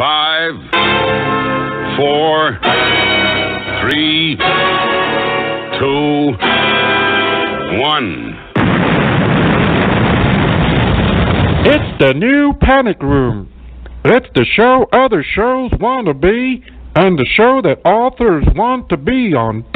5, 4, 3, 2, 1. It's the new Panic Room. It's the show other shows want to be, and the show that authors want to be on.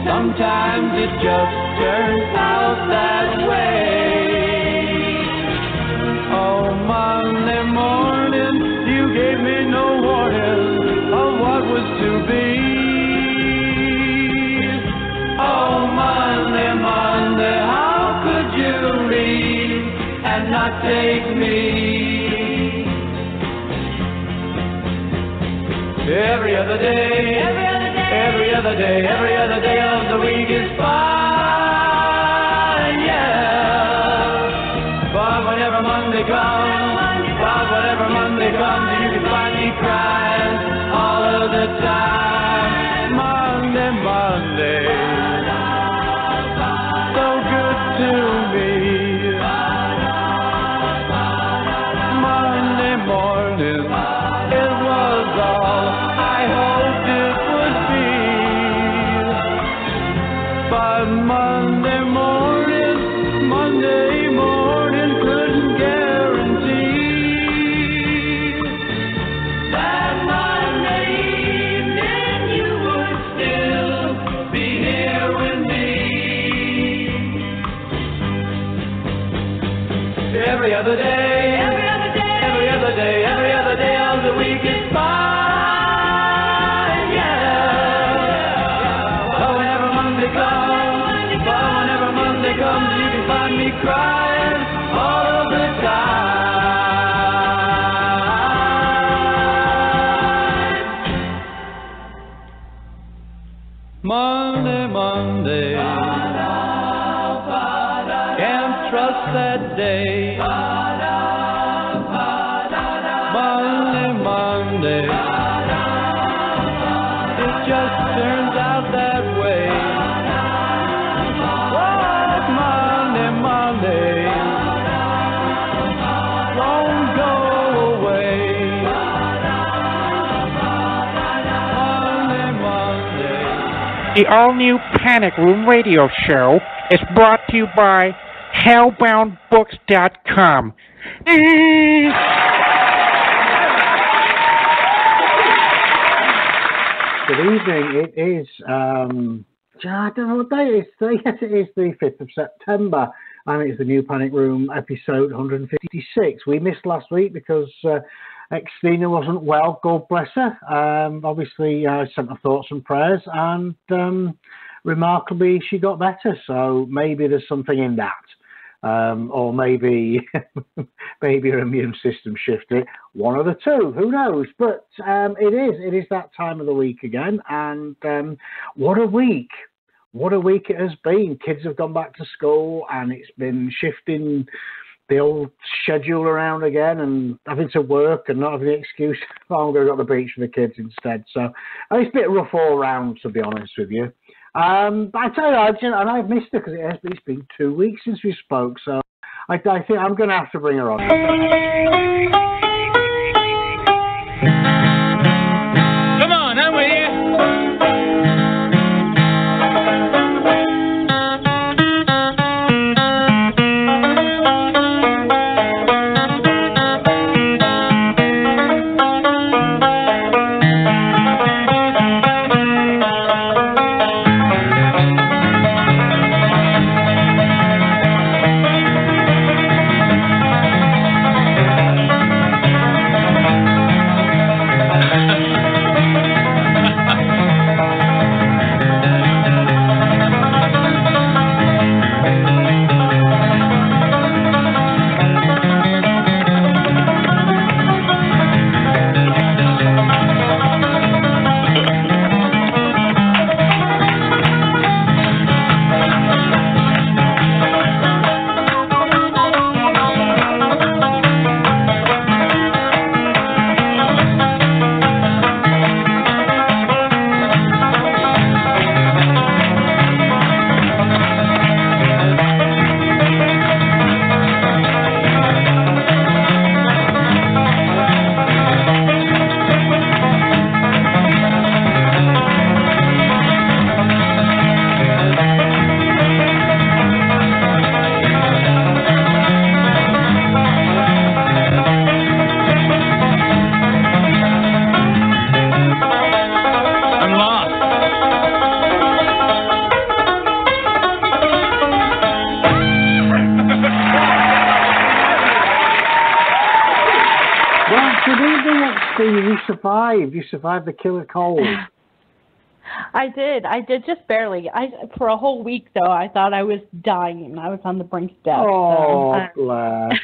Sometimes it just turns out that way. Oh, Monday morning, you gave me no warning of what was to be. Oh, Monday, Monday, how could you leave and not take me? Every other day, every other day of the week is fine, yeah. But whenever Monday comes, you can find me crying all of the time. Monday, so good to me. Monday morning, it was all I hoped it would be. But Monday morning couldn't guarantee that Monday evening you would still be here with me. Every other day of the week is fine, yeah. But whenever Monday comes, you can find me crying all the time. Monday, can't trust that day. Monday, it just turns out that way. What Monday, won't go away. Monday. The all-new Panic Room radio show is brought to you by hellboundbooks.com. Good evening. It is, I don't know what day it is today. Yes, it is the 5th of September, and it's the new Panic Room episode 156. We missed last week because Xtina wasn't well, God bless her. Obviously, I sent her thoughts and prayers, and remarkably, she got better. So maybe there's something in that. Or maybe maybe her immune system shifted. One of the two, who knows? But it is that time of the week again, and what a week! What a week it has been. Kids have gone back to school, and it's been shifting the old schedule around again, and having to work and not having the excuse, oh, I'm going to go to the beach with the kids instead. So it's a bit rough all round, to be honest with you. But I tell you, and I've missed her because it's been 2 weeks since we spoke, so I think I'm going to have to bring her on. Come on, I'm with you. you survived. You survived the killer cold. I did just barely. For a whole week though, I thought I was dying. I was on the brink of death. Oh, bless.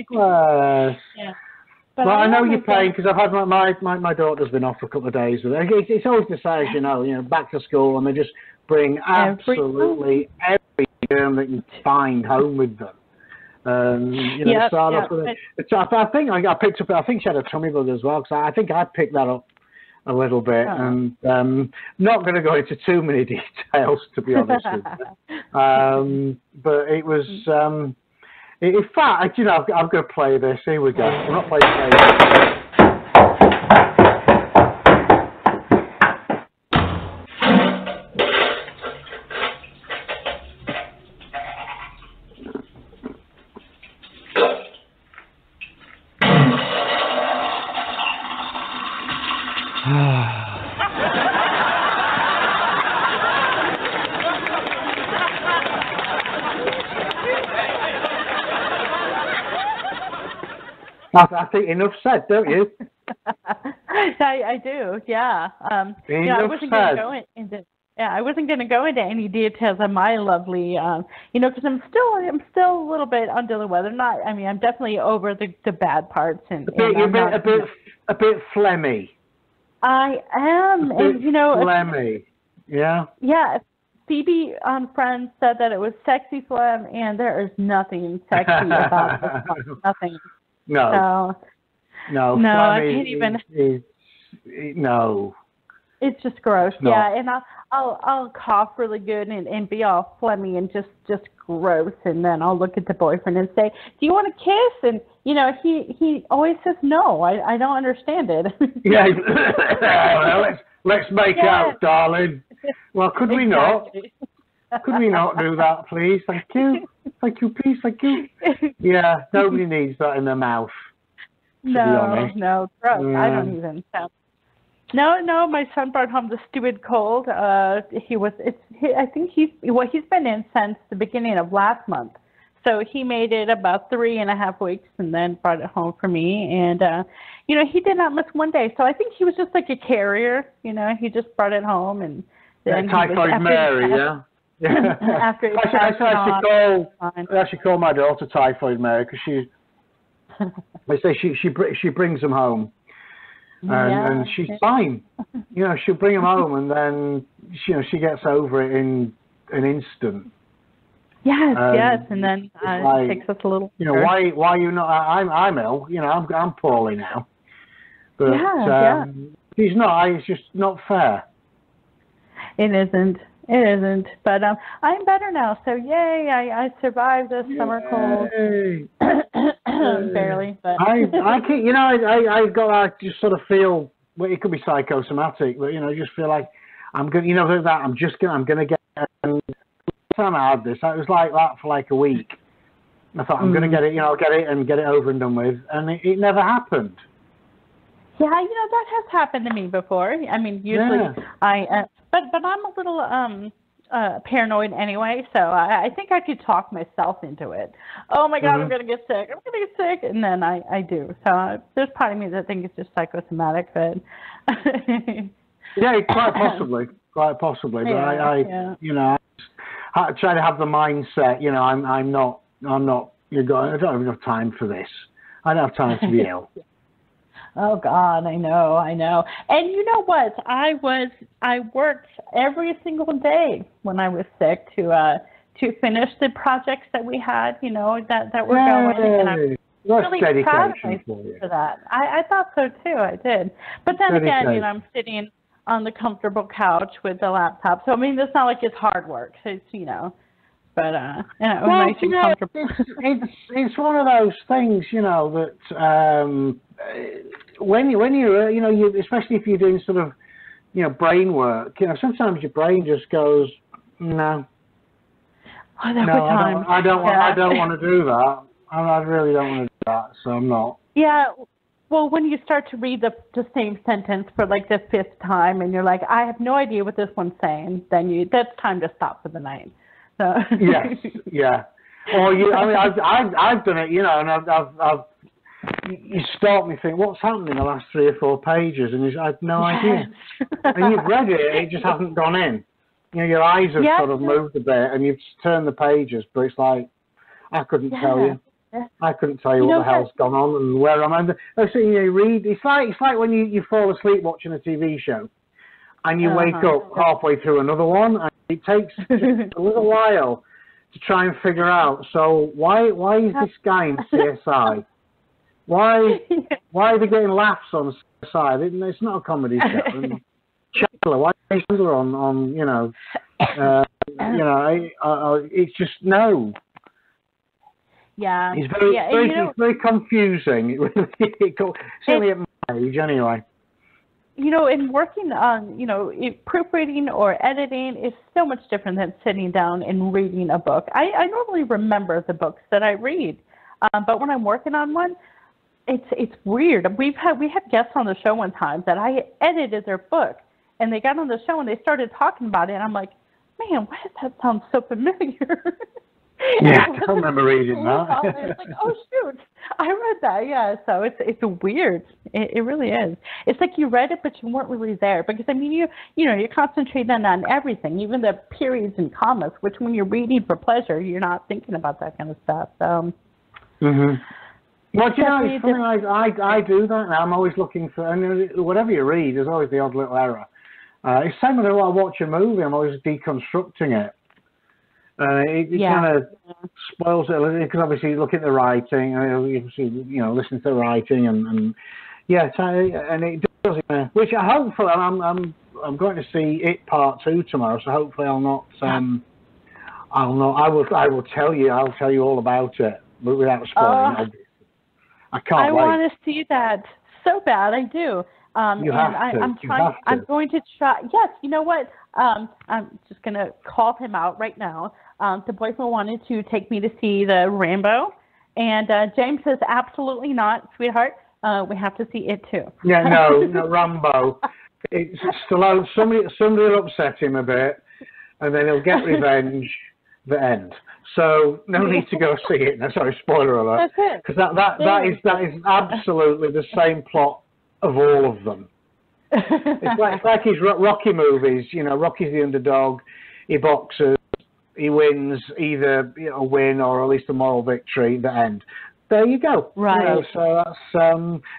Bless. Yeah. But well, I know you're paying because I've had my daughter's been off for a couple of days. It's always the size, you know, back to school, and they just bring absolutely every germ that you find home with them. You know, start off with it. I think I picked up. I think she had a tummy bug as well, because I think I picked that up a little bit, and not going to go into too many details, to be honest with you. But it was. In fact, you know, I'm going to play this. Here we go. I'm not playing this. I think enough said, don't you? I do, yeah. You know, I wasn't going to go into I wasn't going to go into any details of my lovely, you know, because I'm still a little bit under the weather. I'm definitely over the bad parts, and you're a bit phlegmy. I am, and you know, phlegmy. Yeah. Yeah. Phoebe on Friends said that it was sexy phlegm, and there is nothing sexy about this. Nothing. No, I can't even. No, it's just gross. Yeah, and I'll cough really good and be all phlegmy and just gross, and then I'll look at the boyfriend and say, "Do you want to kiss?" And you know, he always says no. I don't understand it. Yeah, well, let's make out, darling. Well, could we not? Could we not do that, please? Thank you. Thank you, please. Thank you. Yeah, nobody needs that in their mouth. No, gross. I don't even. No, my son brought home the stupid cold. I think he's been in since the beginning of last month. So he made it about 3.5 weeks and then brought it home for me. And, you know, he did not miss one day. So I think he was just like a carrier. You know, he just brought it home. And then Typhoid Mary, yeah? After I should call my daughter Typhoid Mary, because they say she brings them home, and she's fine. You know, she'll bring them home, and then she gets over it in an instant. Yes, and then it takes us a little. You know, why you not? I'm ill. You know, I'm poorly now. But she's not. It's just not fair. It isn't. But I'm better now. So yay! I survived this summer cold. Barely, but I can't. You know, I just sort of feel. Well, it could be psychosomatic, but you know, I just feel like I'm good. You know, that I'm gonna get. Last time I had this, it was like that for like a week. I thought I'm gonna get it. You know, get it over and done with, and it never happened. Yeah, you know, that has happened to me before. I mean, usually but I'm a little paranoid anyway, so I think I could talk myself into it. Oh my God, I'm gonna get sick. And then I do. So there's part of me that thinks it's just psychosomatic, but yeah, quite possibly. But you know, I try to have the mindset. You know, I'm not. You're going. I don't have enough time for this. I don't have time to be ill. Oh God, I know. And you know what? I worked every single day when I was sick to finish the projects that we had, you know, that were going. And I'm really proud of myself for that. I thought so too. I did. But then again, you know, I'm sitting on the comfortable couch with the laptop. So I mean, it's not like it's hard work. It's, you know. But nice and comfortable. It's one of those things, you know, that when you're, you know, especially if you're doing sort of, you know, brain work, you know, sometimes your brain just goes, no. Oh, that was I don't want to do that. I really don't want to do that, so I'm not. Yeah. Well, when you start to read the same sentence for like the 5th time, and you're like, I have no idea what this one's saying, then that's time to stop for the night. So. Yes, yeah. Or I mean, I've done it, you know, and I've you stop and you think, what's happened in the last 3 or 4 pages? And I had no idea. And you've read it, it just hasn't gone in. You know, your eyes have sort of moved a bit, and you've turned the pages, but it's like, I couldn't tell you. I couldn't tell you what the hell's gone on and where I'm at. So you read, it's like when you fall asleep watching a TV show, and you wake up halfway through another one, and it takes a little while to try and figure out, so why is this guy in CSI? Why are they getting laughs on CSI? It's not a comedy show. And Chandler, why is Chandler on it's just no. Yeah. It's very confusing. Certainly at my age, anyway. You know, in working on, proofreading or editing is so much different than sitting down and reading a book. I normally remember the books that I read, but when I'm working on one, it's weird. We had guests on the show one time that I edited their book, and they got on the show and they started talking about it, and I'm like, man, why does that sound so familiar? Yeah, I don't remember reading that. It's like, oh shoot, I read that. Yeah, so it's weird. It really is. It's like you read it, but you weren't really there because I mean, you're concentrating on everything, even the periods and commas. Which when you're reading for pleasure, you're not thinking about that kind of stuff. So. Mhm. Well, it's funny. I do that. And I'm always looking for, and whatever you read, there's always the odd little error. It's the same when I watch a movie. I'm always deconstructing it. It kind of spoils it a little because obviously you look at the writing, listen to the writing, and it does. Which I hopefully I'm going to see it Part 2 tomorrow, so hopefully I'll not. I will tell you. I'll tell you all about it, but without spoiling. I can't wait. I want to see that so bad. I do. I'm going to try. Yes, you know what? I'm just going to call him out right now. The boyfriend wanted to take me to see the Rambo, and James says absolutely not, sweetheart. We have to see it too. Yeah, no, Rambo. It's Stallone. Somebody will upset him a bit, and then he'll get revenge. The end. So no need to go see it. No, sorry, spoiler alert. Because that is absolutely the same plot of all of them. It's like his Rocky movies. Rocky's the underdog. He boxes. He wins either a win or at least a moral victory. The end. There you go. Right. So that's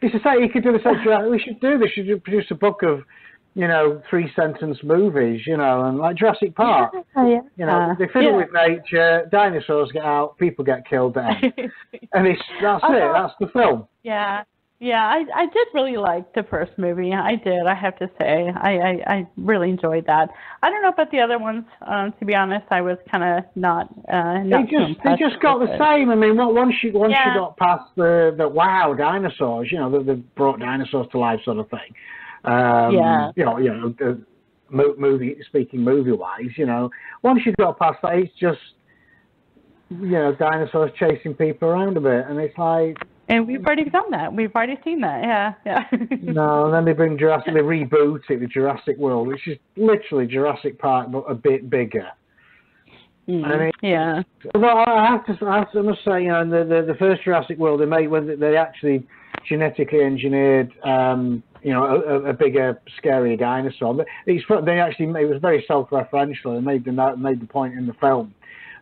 it's to say you could do the same. We should do this. We should produce a book of 3-sentence movies. And like Jurassic Park. They fiddle with nature. Dinosaurs get out. People get killed. And that's it. That's the film. Yeah. Yeah, I did really like the first movie. I did, I have to say. I really enjoyed that. I don't know about the other ones. To be honest, I was kind of not They just got the same. I mean, once you got past the wow dinosaurs, they brought dinosaurs to life sort of thing. Movie wise, once you got past that, it's just dinosaurs chasing people around a bit, and it's like. And we've already done that. We've already seen that. Yeah. No, and then they bring Jurassic. They reboot it with Jurassic World, which is literally Jurassic Park but a bit bigger. Well, I must say, the first Jurassic World they made when they actually genetically engineered, a bigger, scarier dinosaur. But it was very self-referential. They made the point in the film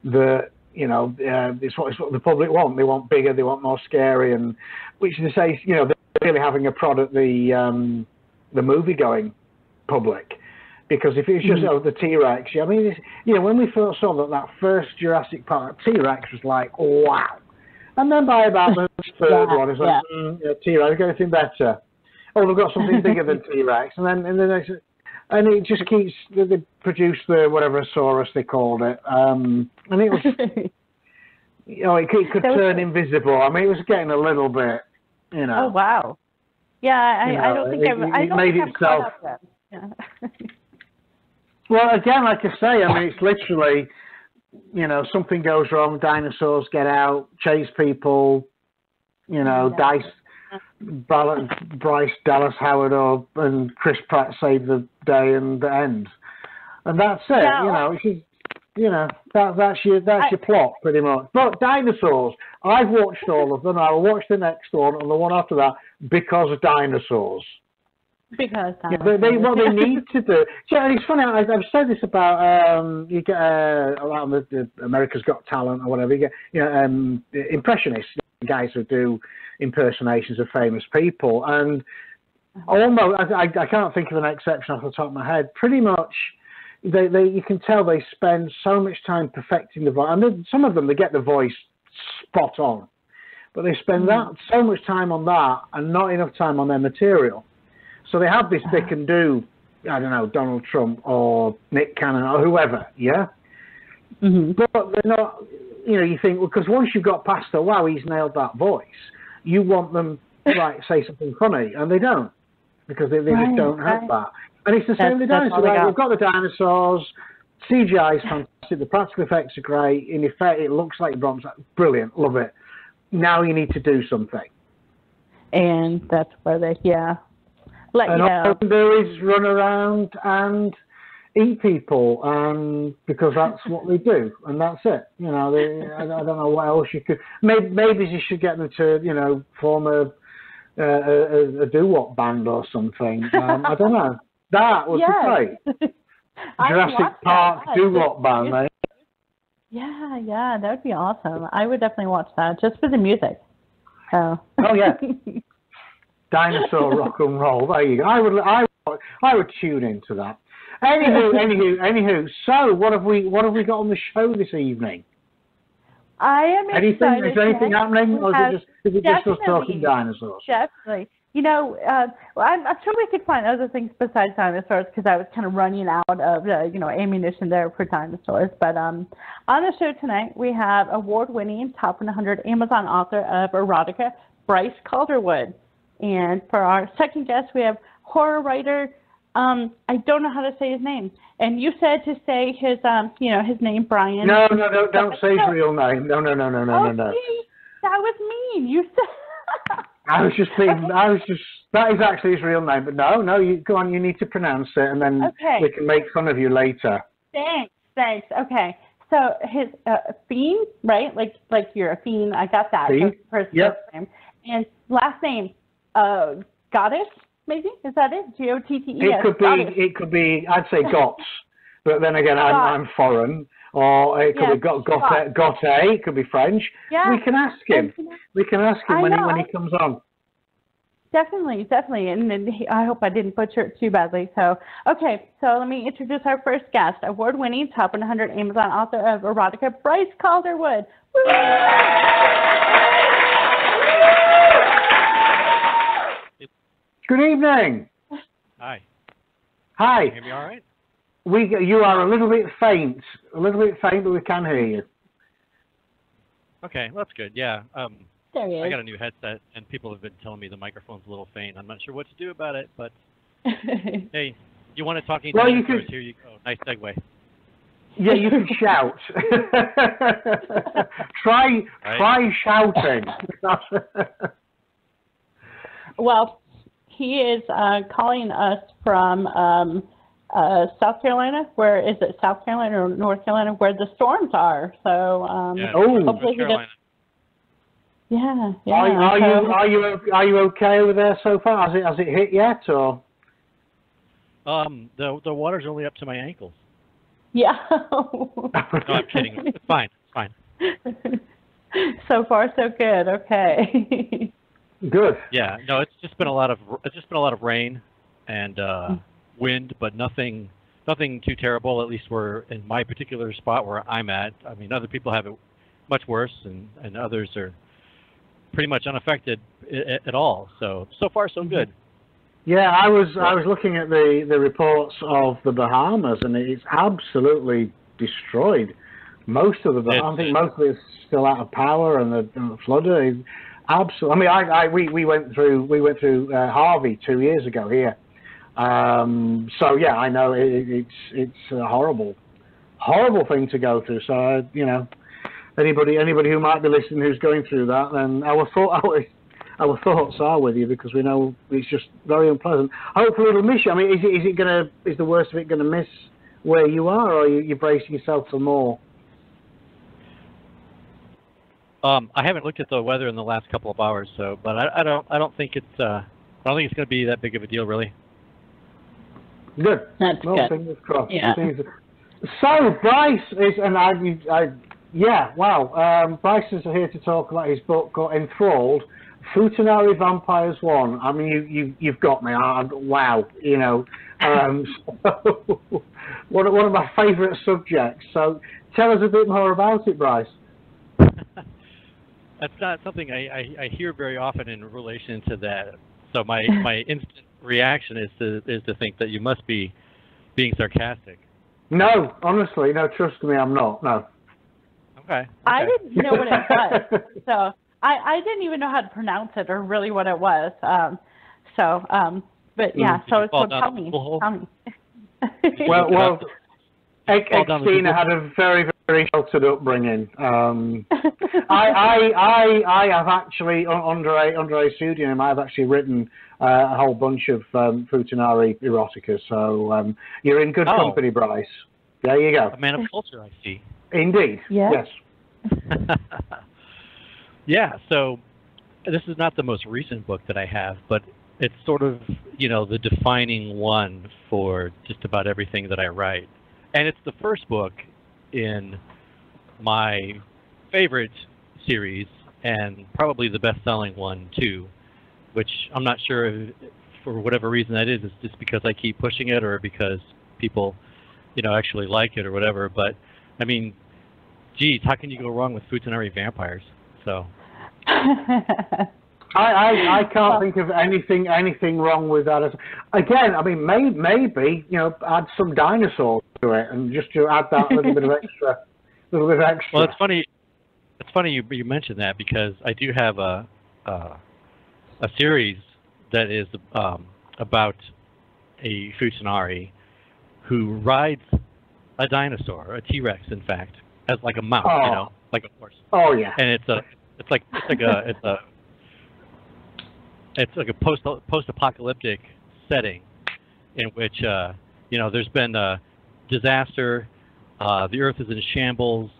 that. It's what the public want. They want bigger, they want more scary, and which they say, they're really having a prod at the movie-going public. Because if it's just the T-Rex, I mean, when we first saw that first Jurassic Park, T-Rex was like, wow. And then by about the third one, it's like, T-Rex, got anything better? Oh, we've got something bigger than T-Rex. And then the next. And it just keeps, they produced the whatever-saurus they called it. And it was, it could turn invisible. I mean, it was getting a little bit, Oh, wow. Yeah, I don't think I've made itself. Yeah. Well, again, like I say, I mean, it's literally, something goes wrong, dinosaurs get out, chase people, dice. Bryce Dallas Howard and Chris Pratt save the day and the end, and that's it. that's your plot pretty much. But dinosaurs, I've watched all of them. I'll watch the next one and the one after that because of dinosaurs. Because what they need to do. Yeah, it's funny. I've said this about you get around the America's Got Talent or whatever. You get impressionists, guys who do impersonations of famous people, and almost I can't think of an exception off the top of my head. Pretty much, you can tell they spend so much time perfecting the voice. And some of them they get the voice spot on, but they spend so much time on that and not enough time on their material. So they have this, they can do, I don't know, Donald Trump or Nick Cannon or whoever, yeah? Mm-hmm. But they're not, you think, because once you've got past the, wow, he's nailed that voice, you want them to say something funny, and they don't, because they just don't have that. And it's the same with dinosaurs. We've got the dinosaurs, CGI is fantastic, the practical effects are great, in effect it looks like Bronx, brilliant, love it. Now you need to do something. And that's where they, all they can do is run around and eat people, and because that's what they do, and that's it. I don't know what else you could. Maybe you should get them to, form a doo-wop band or something. I don't know. That would be great. Jurassic Park doo-wop band, mate. Yeah, that would be awesome. I would definitely watch that just for the music. Oh yeah. Dinosaur rock and roll. There you go. I would tune into that. Anywho. So, what have we got on the show this evening? I am excited. Is there anything happening, or is it just us talking dinosaurs? Definitely. I'm sure we could find other things besides dinosaurs because I was kind of running out of ammunition there for dinosaurs. But on the show tonight, we have award-winning top 100 Amazon author of erotica, Bryce Calderwood. And for our second guest, we have horror writer. I don't know how to say his name. And you said to say his name, Brian. No, don't say his real name. No. See, that was mean. You said. That is actually his real name. But no, you go on. You need to pronounce it, and then we can make fun of you later. Thanks. Okay. So his Feind, right? Like you're a fiend. I got that. Feind. Yep. Name. And last name. Goddess, maybe? Is that it? G-O-T-T-E-S. It could be. I'd say Gots, but then again, I'm foreign. Or it could be Gotte. It could be French. Yeah. We can ask him. When he comes on. Definitely. And I hope I didn't butcher it too badly. So let me introduce our first guest, award-winning top 100 Amazon author of erotica, Bryce Calderwood. Woo! Good evening. Hi. Can you hear me all right? You are a little bit faint, but we can hear you. Okay, well, that's good. Yeah. There he is. I got a new headset, and people have been telling me the microphone's a little faint. I'm not sure what to do about it, but hey, you want to talk to dinosaurs? Here you go. Nice segue. Yeah, you can shout. Try shouting. Well, he is calling us from South Carolina. Where is it? South Carolina or North Carolina, where the storms are. So hopefully he does. Yeah. Are you okay over there so far? Has it hit yet, or? The water's only up to my ankles. Yeah. No, I'm kidding. It's fine. So far, so good. Okay. Good. Yeah. No, it's just been a lot of rain and wind, but nothing too terrible. At least we're in my particular spot where I'm at. I mean, other people have it much worse, and others are pretty much unaffected at all. So far, so good. Yeah, I was looking at the reports of the Bahamas, and it's absolutely destroyed. Most of the Bahamas, I think most of it's still out of power, and the flooded. Absolutely. I mean, we went through Harvey 2 years ago here. So yeah, I know it's a horrible thing to go through. So anybody who might be listening who's going through that, then our thoughts are with you, because we know it's just very unpleasant. Hopefully it'll miss you. I mean, is the worst of it going to miss where you are, or you're bracing yourself for more? I haven't looked at the weather in the last couple of hours, but I don't think it's going to be that big of a deal, really. Good. That's well, good. Fingers crossed. Yeah. So Bryce is, Bryce is here to talk about his book called Enthralled: Futanari Vampires 1. I mean, you've got me. Wow, you know. So, one of my favourite subjects. So tell us a bit more about it, Bryce. That's not something I hear very often in relation to that. So my instant reaction is to think that you must be being sarcastic. No, honestly, no. Trust me, I'm not. No. Okay. I didn't know what it was, so I didn't even know how to pronounce it or really what it was. But yeah. So tell me. Well, Xtina had a very, very sheltered upbringing. I have actually, under a pseudonym, I've actually written a whole bunch of Futanari erotica. So you're in good company, Bryce. There you go. A man of culture, I see. Indeed. Yes. Yeah. So this is not the most recent book that I have, but it's sort of, the defining one for just about everything that I write. And it's the first book in my favorite series, and probably the best-selling one, too, which I'm not sure if, for whatever reason that is. It's just because I keep pushing it or because people, actually like it or whatever. But, I mean, geez, how can you go wrong with Futanari vampires? So... I can't think of anything wrong with that. Again, I mean, maybe add some dinosaurs to it, and just to add that little bit of extra. Well, it's funny. It's funny you mentioned that, because I do have a series that is about a Futanari who rides a dinosaur, a T-Rex, in fact, as like a mount, like a horse. Oh yeah. And it's like a post-apocalyptic setting in which there's been a disaster, the Earth is in shambles,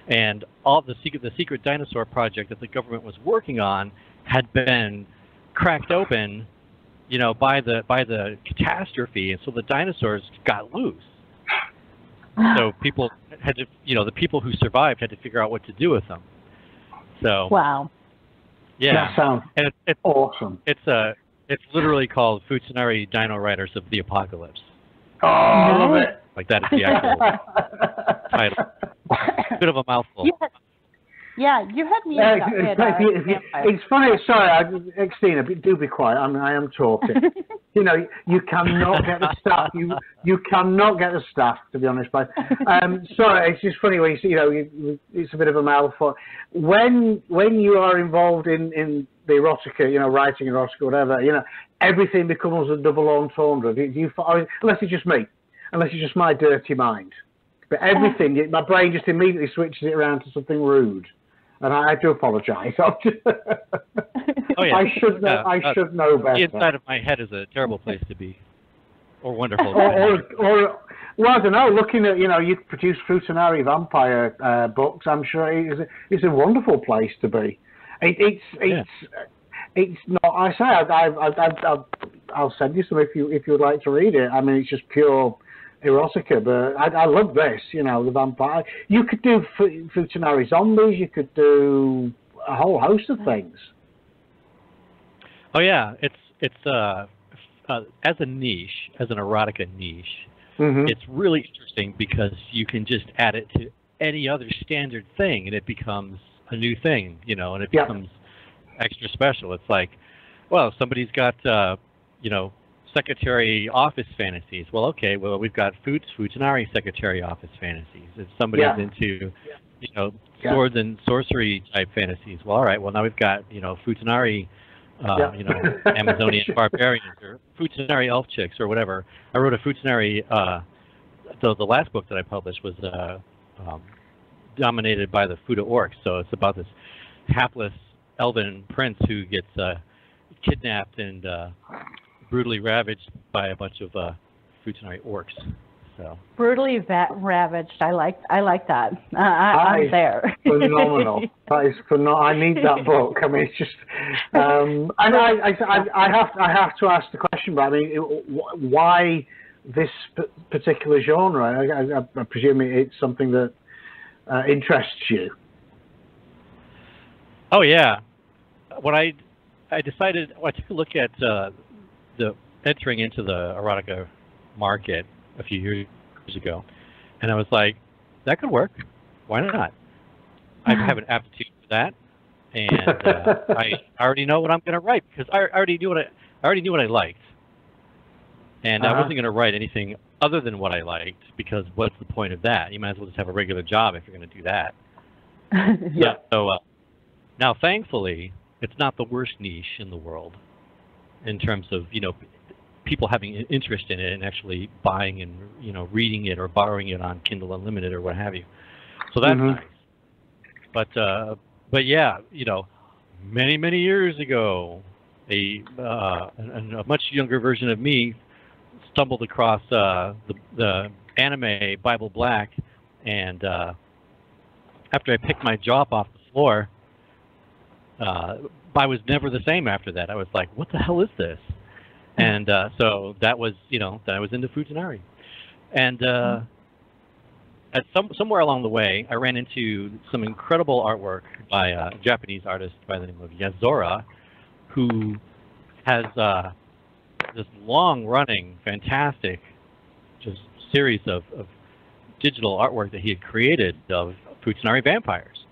and all the secret dinosaur project that the government was working on had been cracked open, by the catastrophe, and so the dinosaurs got loose. So people had to, the people who survived had to figure out what to do with them. So wow. Yeah, that sounds it's awesome. It's literally called Futanari Dino Riders of the Apocalypse. Oh, I love it. Like that is the actual title. Bit of a mouthful. Yeah, you had me. It's funny. Sorry, Xtina, do be quiet. I am talking. You cannot get the staff. You cannot get the staff, to be honest. But sorry, it's just funny when it's a bit of a mouthful. When you are involved in the erotica, writing erotica, whatever, everything becomes a double entendre. Unless it's just me, unless it's just my dirty mind. But everything, my brain just immediately switches it around to something rude. And I do apologise. Oh, yeah. I should know better. The inside of my head is a terrible place to be, or wonderful. Well, I don't know. Looking at you produce Futanari vampire books, I'm sure it's a wonderful place to be. It's not. I say I'll send you some if you would like to read it. I mean, it's just pure erotica, but I love this, the vampire. You could do Futanari zombies, you could do a whole host of things. Oh yeah, it's as a niche, as an erotica niche, it's really interesting because you can just add it to any other standard thing and it becomes a new thing, and it becomes extra special. It's like, well, somebody's got, secretary office fantasies. Well, okay, we've got Futanari secretary office fantasies. If somebody's into, swords and sorcery type fantasies, well, all right, well, now we've got, Futanari, Amazonian barbarians or Futanari elf chicks or whatever. I wrote a Futanari, the last book that I published was dominated by the Futa orcs. So it's about this hapless elven prince who gets kidnapped and brutally ravaged by a bunch of Futanari orcs. So brutally ravaged. I like that. I'm there. Phenomenal. That is phenomenal. I need that book. I mean, it's just, and I have to ask the question. But I mean, why this particular genre? I presume it's something that interests you. Oh yeah. When I decided, I took a look at the entering into the erotica market a few years ago, and I was like, that could work. Why not? I have an aptitude for that, and I already know what I'm going to write because I already knew what I liked, and I wasn't going to write anything other than what I liked because what's the point of that? You might as well just have a regular job if you're going to do that. Yeah. So now, thankfully, it's not the worst niche in the world in terms of, people having an interest in it and actually buying and, reading it or borrowing it on Kindle Unlimited or what have you. So that's nice. But yeah, many, many years ago, a much younger version of me stumbled across the anime Bible Black, and after I picked my jaw off the floor, I was never the same after that. I was like, what the hell is this? And so that was, that I was into Futanari. And at somewhere along the way, I ran into some incredible artwork by a Japanese artist by the name of Yazora, who has this long-running, fantastic just series of digital artwork that he had created of Futanari vampires.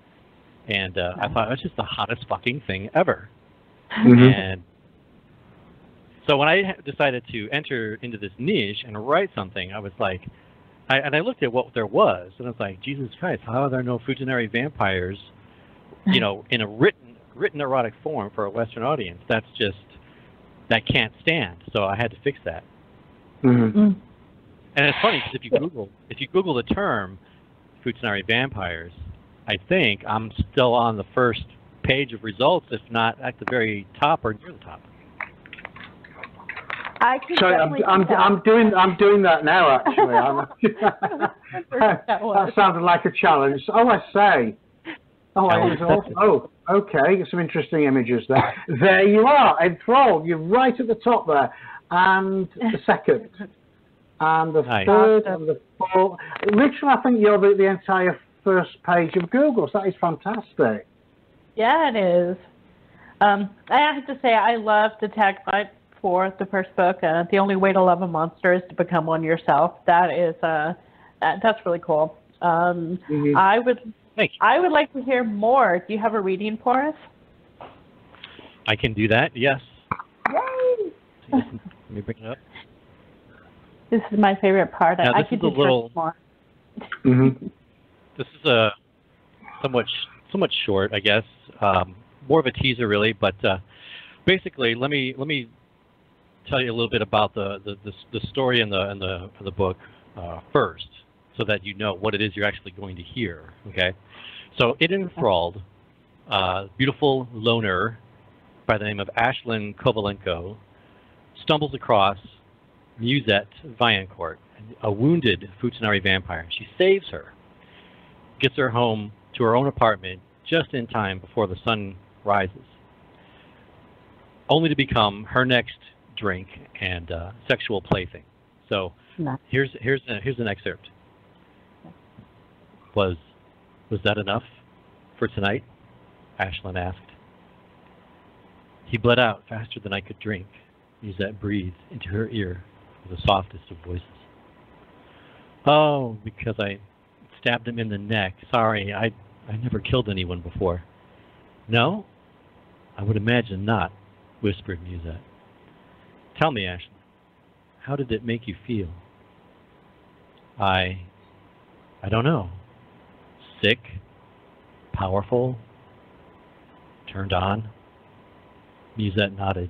And I thought, that's just the hottest fucking thing ever. And so when I decided to enter into this niche and write something, I was like, I looked at what there was, and I was like, Jesus Christ, how are there no Futanari vampires, in a written erotic form for a Western audience? That can't stand. So I had to fix that. And it's funny because if you Google the term Futanari vampires, I think I'm still on the first page of results, if not at the very top or near the top. Sorry, I'm doing that now. Actually, that sounded like a challenge. Oh, I say. Okay. Some interesting images there. There you are, enthralled. You're right at the top there, and the second, and the third, and the fourth. Literally, I think you're the entire first page of Google. So that is fantastic. Yeah, it is. I have to say, I love the tagline for the first book. The only way to love a monster is to become one yourself. That is, that's really cool. I would like to hear more. Do you have a reading for us? I can do that. Yes. Yay! Let me bring it up. This is my favorite part. Now, I could do more. This is a somewhat short, I guess. More of a teaser, really. But basically, let me tell you a little bit about the story in the book first, so that you know what it is you're actually going to hear. Okay, so it enthralled beautiful loner by the name of Ashlyn Kovalenko stumbles across Musette Vaillancourt, a wounded Futanari vampire. She saves her, gets her home to her own apartment just in time before the sun rises, only to become her next drink and sexual plaything. So here's an excerpt. Was that enough for tonight? Ashlyn asked. He bled out faster than I could drink. Musette breathed into her ear with the softest of voices. Oh, because I stabbed him in the neck. Sorry, I never killed anyone before. No? I would imagine not, whispered Musette. Tell me, Ashlyn, how did it make you feel? I don't know. Sick? Powerful? Turned on? Musette nodded.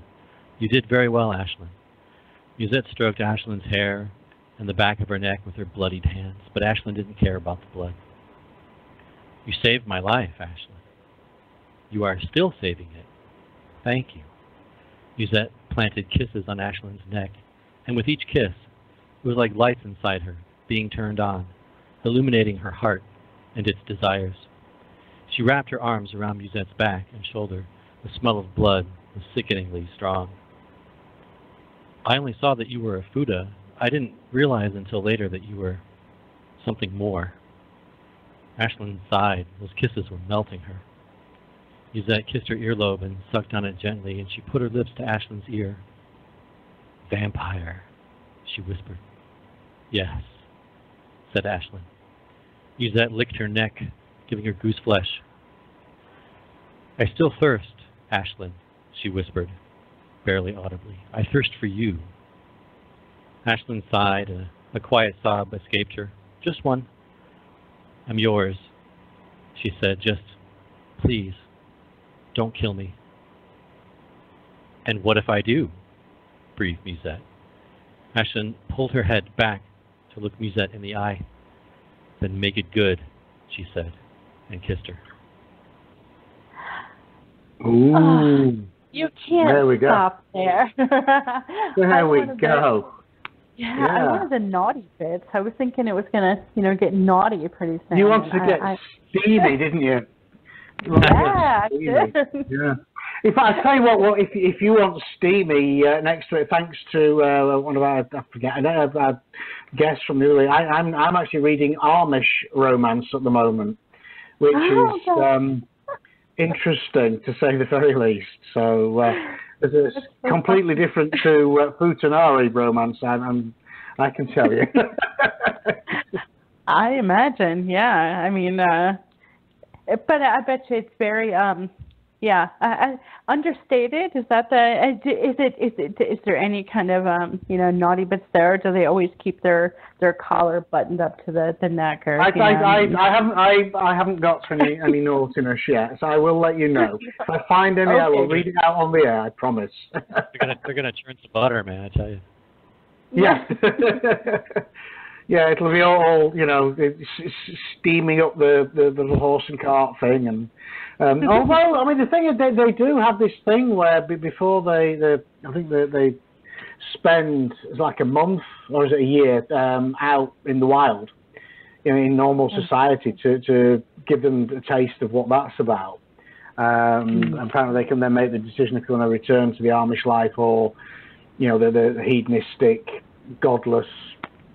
You did very well, Ashlyn. Musette stroked Ashlyn's hair and the back of her neck with her bloodied hands, but Ashlyn didn't care about the blood. You saved my life, Ashlyn. You are still saving it. Thank you. Musette planted kisses on Ashlyn's neck, and with each kiss, it was like lights inside her, being turned on, illuminating her heart and its desires. She wrapped her arms around Musette's back and shoulder. The smell of blood was sickeningly strong. I only saw that you were a Fuda. I didn't realize until later that you were something more. Ashlyn sighed. Those kisses were melting her. Musette kissed her earlobe and sucked on it gently, and she put her lips to Ashlyn's ear. Vampire, she whispered. Yes, said Ashlyn. Musette licked her neck, giving her goose flesh. I still thirst, Ashlyn, she whispered, barely audibly. I thirst for you. Ashlyn sighed, and a quiet sob escaped her. Just one. I'm yours, she said. Just, please, don't kill me. And what if I do? Breathed Musette. Ashlyn pulled her head back to look Musette in the eye. Then make it good, she said, and kissed her. Ooh. You can't there we stop go. there. There we go. Yeah, I wanted the naughty bits. I was thinking it was going to, get naughty pretty soon. You wanted to get steamy, didn't you? Yeah, I did. Yeah. If I tell you what, if you want steamy next to it, thanks to one of our guests from the early, I'm actually reading Amish romance at the moment, which is interesting to say the very least. So it's completely different to Futanari romance. I can tell you. I imagine, yeah. I mean, but I bet you it's very understated. Is that is there any kind of naughty bits there? Or do they always keep their collar buttoned up to the neck? Or I haven't got to any naughtiness yet, so I will let you know. If I find any, I will read it out on the air. I promise. They're gonna turn to butter, man. I tell you. Yeah. Yeah, it'll be all steaming up the little horse and cart thing, and although I mean the thing is they do have this thing where before they spend like a month or is it a year out in the wild, in normal society to give them a taste of what that's about. Apparently they can then make the decision if they want to return to the Amish life or the hedonistic, godless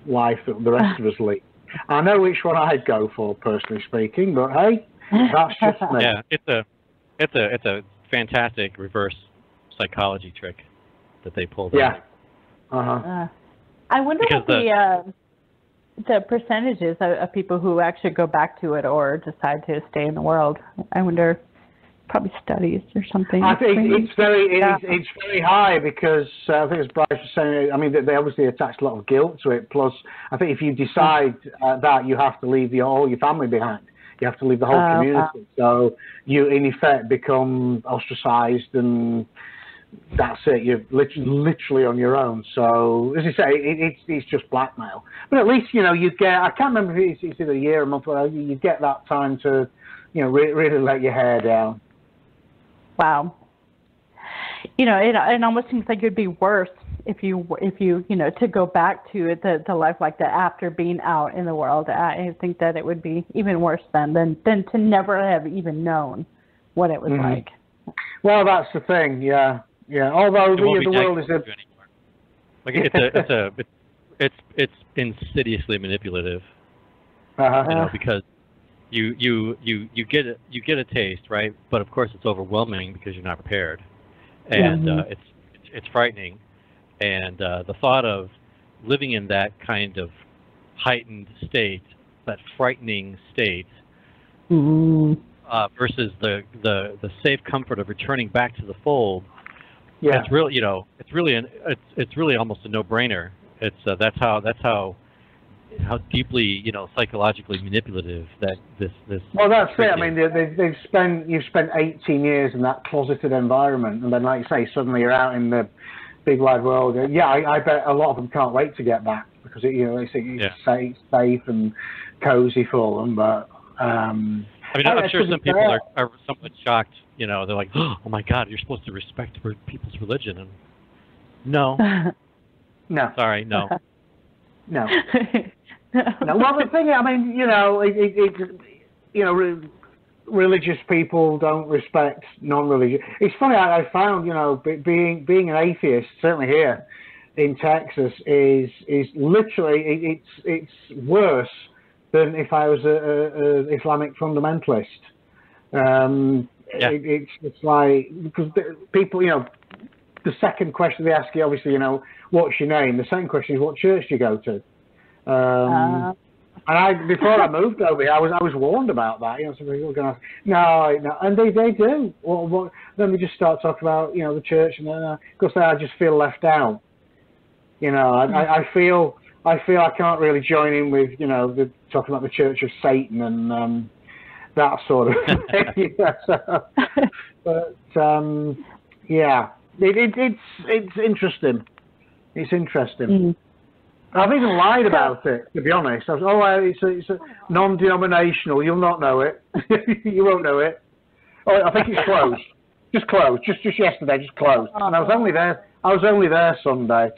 life that the rest of us lead. I know which one I'd go for, personally speaking, but hey, that's just me. Yeah, it's a fantastic reverse psychology trick that they pulled. Yeah. I wonder what the percentages of people who actually go back to it or decide to stay in the world. I wonder. Probably studies or something. I think it's very high because I think as Bryce was saying, I mean they obviously attach a lot of guilt to it. Plus, I think if you decide that you have to leave all your family behind, you have to leave the whole community. So you in effect become ostracized, and that's it. You're literally on your own. So as you say, it's just blackmail. But at least you get. I can't remember if it's either a year or a month. Well, you get that time to really let your hair down. Wow. It almost seems like it'd be worse if you to go back to the life like that after being out in the world. I think that it would be even worse than to never have even known what it was like. Well, that's the thing. Yeah. Although the world is it's insidiously manipulative. Because you get a taste, right? But of course it's overwhelming because you're not prepared, and it's frightening, and the thought of living in that kind of heightened state, that frightening state, versus the safe comfort of returning back to the fold. Yeah, it's really it's really almost a no-brainer. It's that's how deeply psychologically manipulative that this. Well, that's it. I mean, you've spent 18 years in that closeted environment, and then, like you say, suddenly you're out in the big wide world. Yeah, I bet a lot of them can't wait to get back because it's safe and cozy for them. But I'm sure some people are somewhat shocked. They're like, oh my God, you're supposed to respect people's religion, and no, no, sorry, no. No. No, well, the thing, I mean, you know, religious people don't respect non-religious. It's funny. I found, you know, being an atheist, certainly here in Texas, is literally it's worse than if I was a Islamic fundamentalist. It's like, because people, you know, the second question they ask you, obviously, you know, what's your name? The second question is, what church do you go to? And before I moved over here, I was warned about that. You know, some people were going to ask, no, and they do. Then we just start talking about, you know, the church, and then, of course, I just feel left out. You know, I feel I can't really join in with, you know, talking about the Church of Satan and that sort of thing. But yeah, it's interesting. It's interesting. Mm. I've even lied about it, to be honest. It's a non-denominational. You'll not know it. You won't know it. Oh, I think it's closed. Just closed. Just yesterday, just closed. And I was only there Sunday.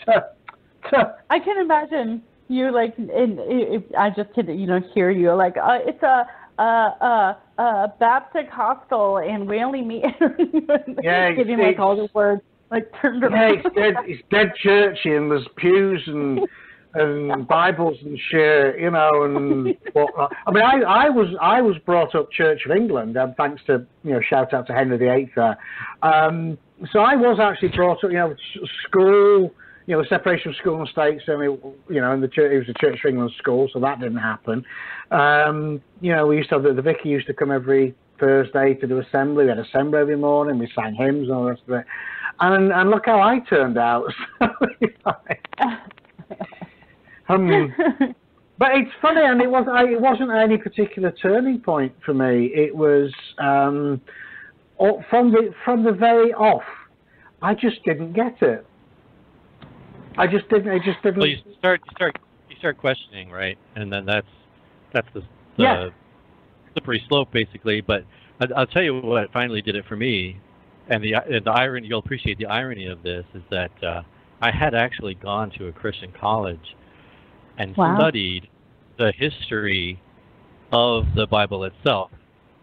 I can imagine you like. I just could, you know, hear you like it's a Baptist hostel, and we only meet. Yeah, giving like all the words like turned around. Yeah, it's dead churchy, and there's pews and Bibles and shit, you know, and whatnot. I mean, I was brought up Church of England, thanks to, you know, shout out to Henry VIII there. So I was actually brought up, you know, school, you know, the separation of school and state. Certainly, you know, in the church, it was a Church of England school, so that didn't happen. You know, we used to have the vicar used to come every Thursday to do assembly. We had assembly every morning. We sang hymns and all the rest of it. And look how I turned out. But it's funny, and it wasn't any particular turning point for me. It was from the very off. I just didn't get it. I just didn't. It just didn't. Well, you start questioning, right? And then that's the slippery slope, basically. But I'll tell you what finally did it for me, and the irony. You'll appreciate the irony of this is that I had actually gone to a Christian college and studied the history of the Bible itself,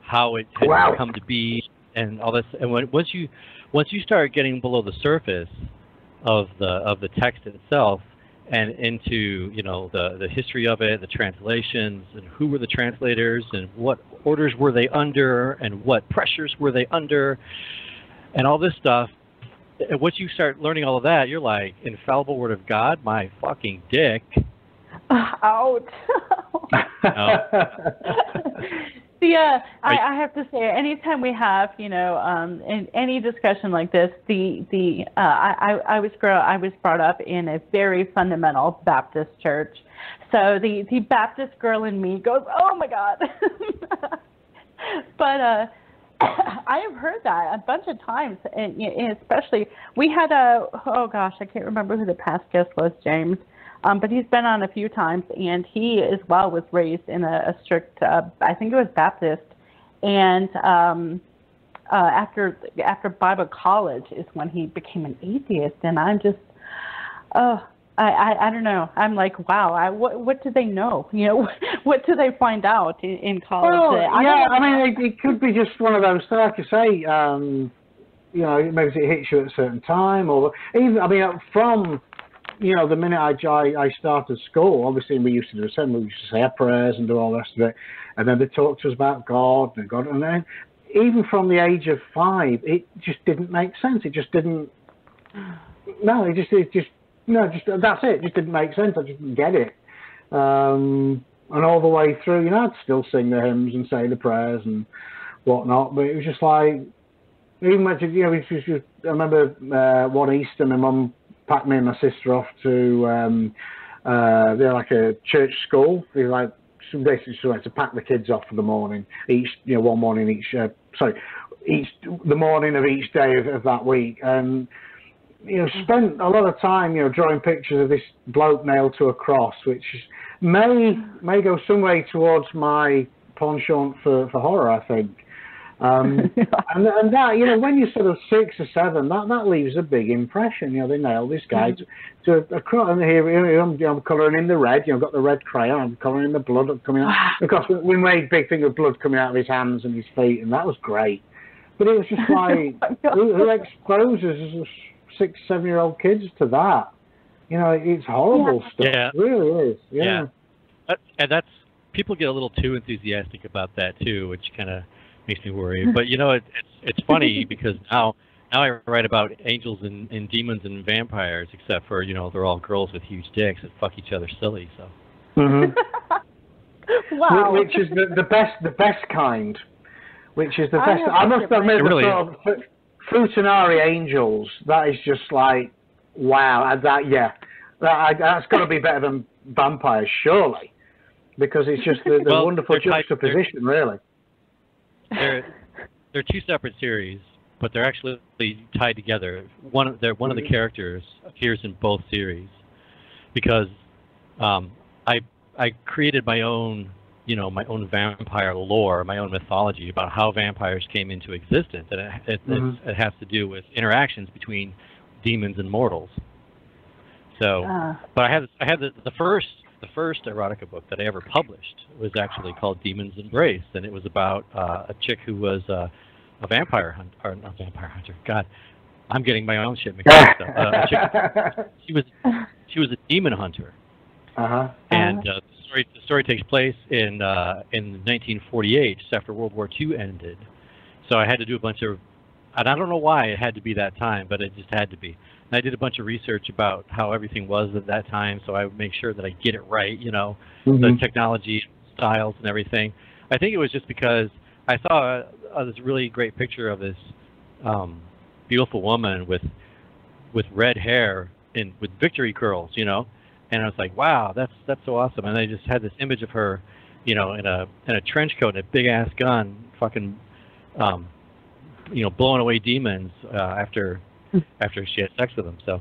how it had come to be, and all this. And once you start getting below the surface of the text itself and into, you know, the history of it, the translations, and who were the translators, and what orders were they under, and what pressures were they under, and all this stuff. And once you start learning all of that, you're like, infallible word of God, my fucking dick. Ouch. Yeah, I have to say, anytime we have, you know, in any discussion like this, I was brought up in a very fundamental Baptist church, so the Baptist girl in me goes, oh my God. But I have heard that a bunch of times, and especially we had I can't remember who the past guest was, James. But he's been on a few times, and he as well was raised in a strict, I think it was Baptist, and after Bible college is when he became an atheist, and I'm just, I don't know. I'm like, wow, what do they know? You know, what do they find out in college? Well, I mean, it could be just one of those, like you say, you know, maybe it hits you at a certain time, or even, I mean, from, you know, the minute I started school, obviously we used to do assembly, we used to say our prayers and do all the rest of it, and then they talked to us about God, and then even from the age of 5, it just didn't make sense. It just didn't. No, that's it. It just didn't make sense. I just didn't get it. And all the way through, you know, I'd still sing the hymns and say the prayers and whatnot, but it was just like, even when, you know, I remember one Easter, my mum packed me and my sister off to they're like a church school. They're like basically to pack the kids off for the morning, each, you know, one morning each. The morning of each day of that week, and you know, spent a lot of time, you know, drawing pictures of this bloke nailed to a cross, which may go some way towards my penchant for horror, I think. And that, you know, when you're sort of 6 or 7, that leaves a big impression. You know, they nailed this guy to a and here I'm colouring in the red. You know, I've got the red crayon. I'm colouring in the blood coming out. Of course, we made a big thing of blood coming out of his hands and his feet, and that was great. But it was just like, who exposes 6, 7-year-old kids to that? You know, it's horrible stuff. Yeah. It really is. Yeah. And that's, people get a little too enthusiastic about that too, which kind of makes me worry. But you know, it's funny because now I write about angels and demons and vampires, except for, you know, they're all girls with huge dicks that fuck each other silly. So. Wow. Which is the best kind. Which is the best. I must admit, the sort of Futanari angels. That is just like, wow. That's got to be better than vampires, surely, because it's just the wonderful juxtaposition, really. They're 2 separate series, but they're actually tied together. One of the characters appears in both series because I created my own, you know, my own vampire lore, my own mythology about how vampires came into existence, and it has to do with interactions between demons and mortals. So, but I had the first erotica book that I ever published was actually called Demons Embrace, and it was about a chick who was a vampire hunter, or not vampire hunter. God, I'm getting my own shit mixed up. She was a demon hunter, and the story takes place in 1948, just after World War II ended. So I had to do a bunch of, and I don't know why it had to be that time, but it just had to be. And I did a bunch of research about how everything was at that time, so I would make sure that I get it right, you know, the technology, styles, and everything. I think it was just because I saw this really great picture of this beautiful woman with red hair and with victory curls, you know, and I was like, wow, that's so awesome. And I just had this image of her, you know, in a trench coat and a big ass gun, fucking, you know, blowing away demons after she had sex with him. So.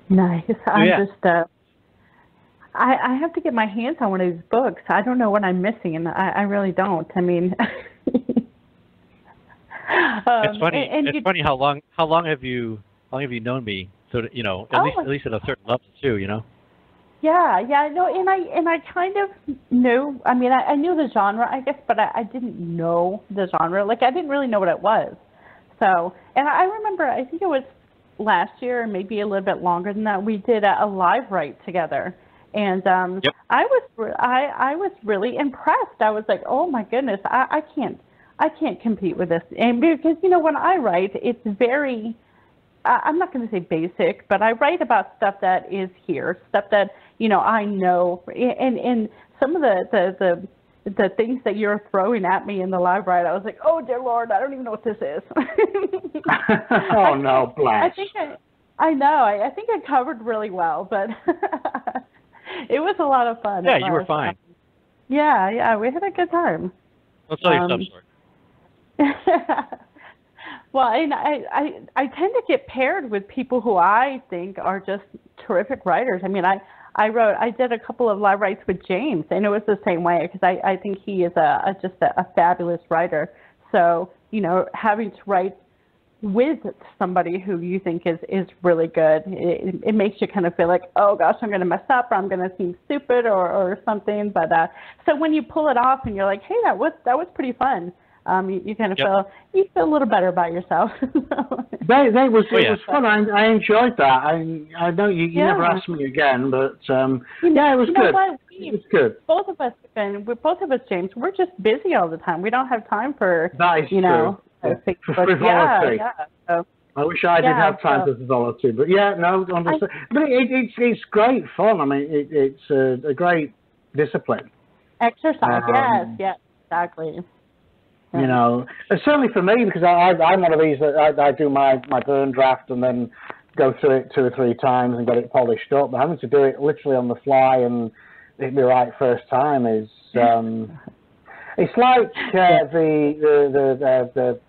Nice. I'm just. I have to get my hands on one of these books. I don't know what I'm missing, and I really don't. I mean. It's funny. It's funny how long have you known me? So that, you know, at least at a certain level too, you know. Yeah, no, and I kind of knew. I mean, I knew the genre, I guess, but I didn't know the genre. Like, I didn't really know what it was. So, and I remember, I think it was last year, maybe a little bit longer than that, we did a live write together, and I was really impressed. I was like, oh my goodness, I can't compete with this, and because, you know, when I write, it's very. I'm not going to say basic, but I write about stuff that is here, stuff that, you know, I know, and some of the things that you're throwing at me in the live write, I was like, oh dear Lord, I don't even know what this is. Oh no, bless. I know. I think I covered really well, but it was a lot of fun. Yeah, you were fine. Yeah, we had a good time. I'll tell you some story. Well, and I tend to get paired with people who I think are just terrific writers. I mean, I did a couple of live writes with James, and it was the same way, because I think he is just a fabulous writer. So, you know, having to write with somebody who you think is really good, it makes you kind of feel like, oh gosh, I'm going to mess up, or I'm going to seem stupid or something. But so when you pull it off and you're like, hey, that was pretty fun. You kind of feel a little better about yourself. It was fun. I enjoyed that. I know you never asked me again, but it was good. It was good. Both of us, James, we're just busy all the time. We don't have time for that is true. For frivolity. So, I wish I did have time for frivolity, but understand. But it's great fun. I mean, it's a great discipline. Exercise, yes, exactly. You know, certainly for me, because I'm one of these that I do my burn draft and then go through it 2 or 3 times and get it polished up. But having to do it literally on the fly and it be right first time is it's like the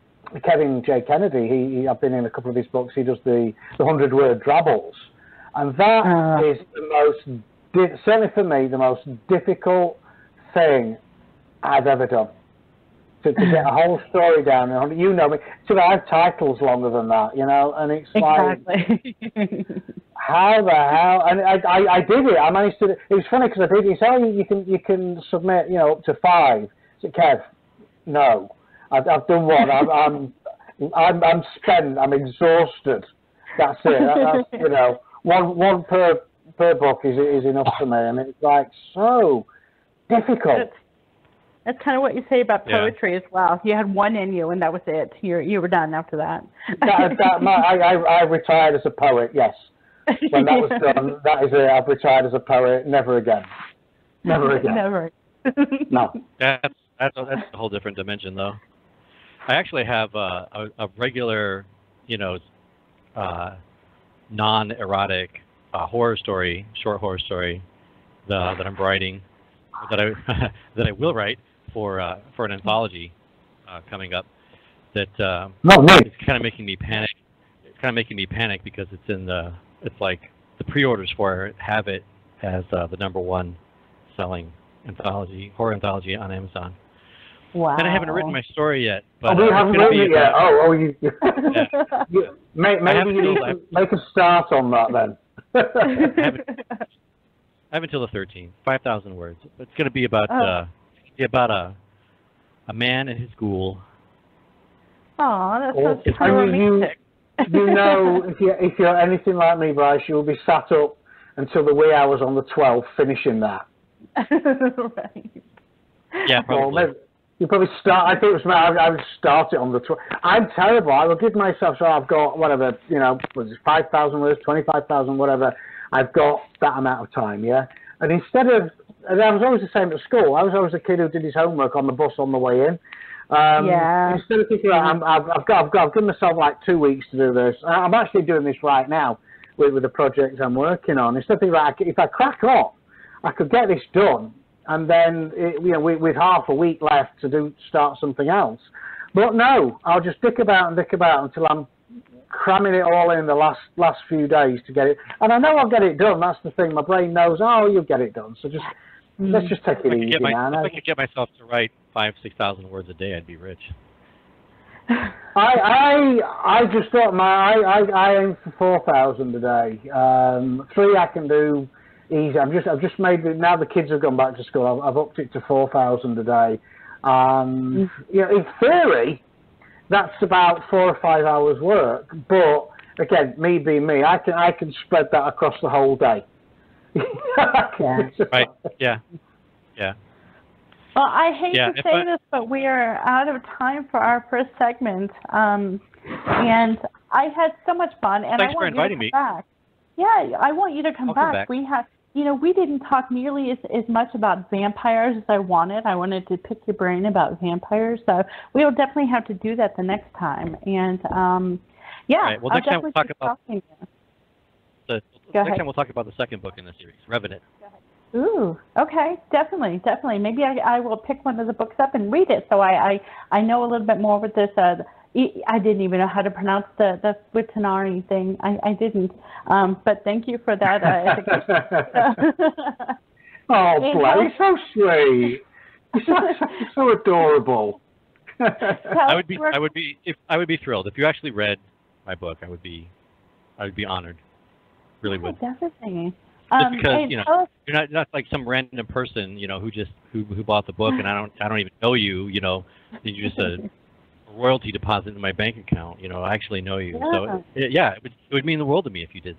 Kevin J. Kennedy. I've been in a couple of his books. He does the 100-word drabbles, and that is the most certainly for me the most difficult thing I've ever done. to get a whole story down. You know me. So I have titles longer than that, you know, and it's exactly. like, how the hell? And I did it. I managed to. It was funny because I did it. He said, you can submit, you know, up to 5. I said, Kev, no, I've done one. I'm spent. I'm exhausted. That's it. That's, you know, one per book is enough for me, and it's like so difficult. That's kind of what you say about poetry as well. You had one in you, and that was it. You were done after that. I retired as a poet. Yes, when that was done, that is it. I've retired as a poet. Never again. Never again. Never. No. That's a whole different dimension, though. I actually have a regular, you know, non-erotic horror story, short horror story that I'm writing, that I will write for an anthology coming up. That it's kind of making me panic. It's kind of making me panic because it's like the pre-orders for it have it as the #1 selling horror anthology on Amazon. Wow. And I haven't written my story yet. But you haven't written it yet? Maybe you need to make a start on that then. I have until the 13th, 5,000 words. It's going to be about a man and his ghoul. Oh, that sounds kind of romantic. You know, if you're anything like me, Bryce, you'll be sat up until the wee hours on the 12th finishing that. Right. Yeah, probably. Well, you probably start. I think it was I would start it on the 12th. I'm terrible. I will give myself. So I've got whatever, you know, 5,000 words, 25,000, whatever. I've got that amount of time, yeah. And instead of, and I was always the same at school. I was always a kid who did his homework on the bus on the way in. Instead of thinking, I've given myself like 2 weeks to do this. I'm actually doing this right now with the project I'm working on. Instead of thinking, if I crack on, I could get this done, and then with half a week left to start something else. But no, I'll just dick about until I'm cramming it all in the last few days to get it. And I know I'll get it done. That's the thing. My brain knows, you'll get it done. So let's just take it easy now. If I could get myself to write 5,000-6,000 words a day, I'd be rich. I just thought I aim for 4,000 a day. 3 I can do easy. I've just made it, now the kids have gone back to school. I've upped it to 4,000 a day. You know, in theory, that's about 4 or 5 hours work. But again, me being me, I can spread that across the whole day. Right. Yeah. Well, I hate to say this, but we are out of time for our first segment. And I had so much fun, and Thanks I want for you to inviting come back. Yeah, I want you to come back. We have, we didn't talk nearly as much about vampires as I wanted. I wanted to pick your brain about vampires, so we'll definitely have to do that the next time. And right. Well, next time we'll talk about next time we'll talk about the second book in the series, Revenant. Ooh, okay, definitely. Maybe I will pick one of the books up and read it, so I know a little bit more with this. I didn't even know how to pronounce the Witanari thing. I didn't. But thank you for that. Oh, Blythe, so sweet. So adorable. I would be thrilled if you actually read my book. I would be honored. Really would. Definitely. Just because you're not like some random person who bought the book, and I don't even know you. You're just a royalty deposit in my bank account. I actually know you. Yeah. So it would mean the world to me if you did.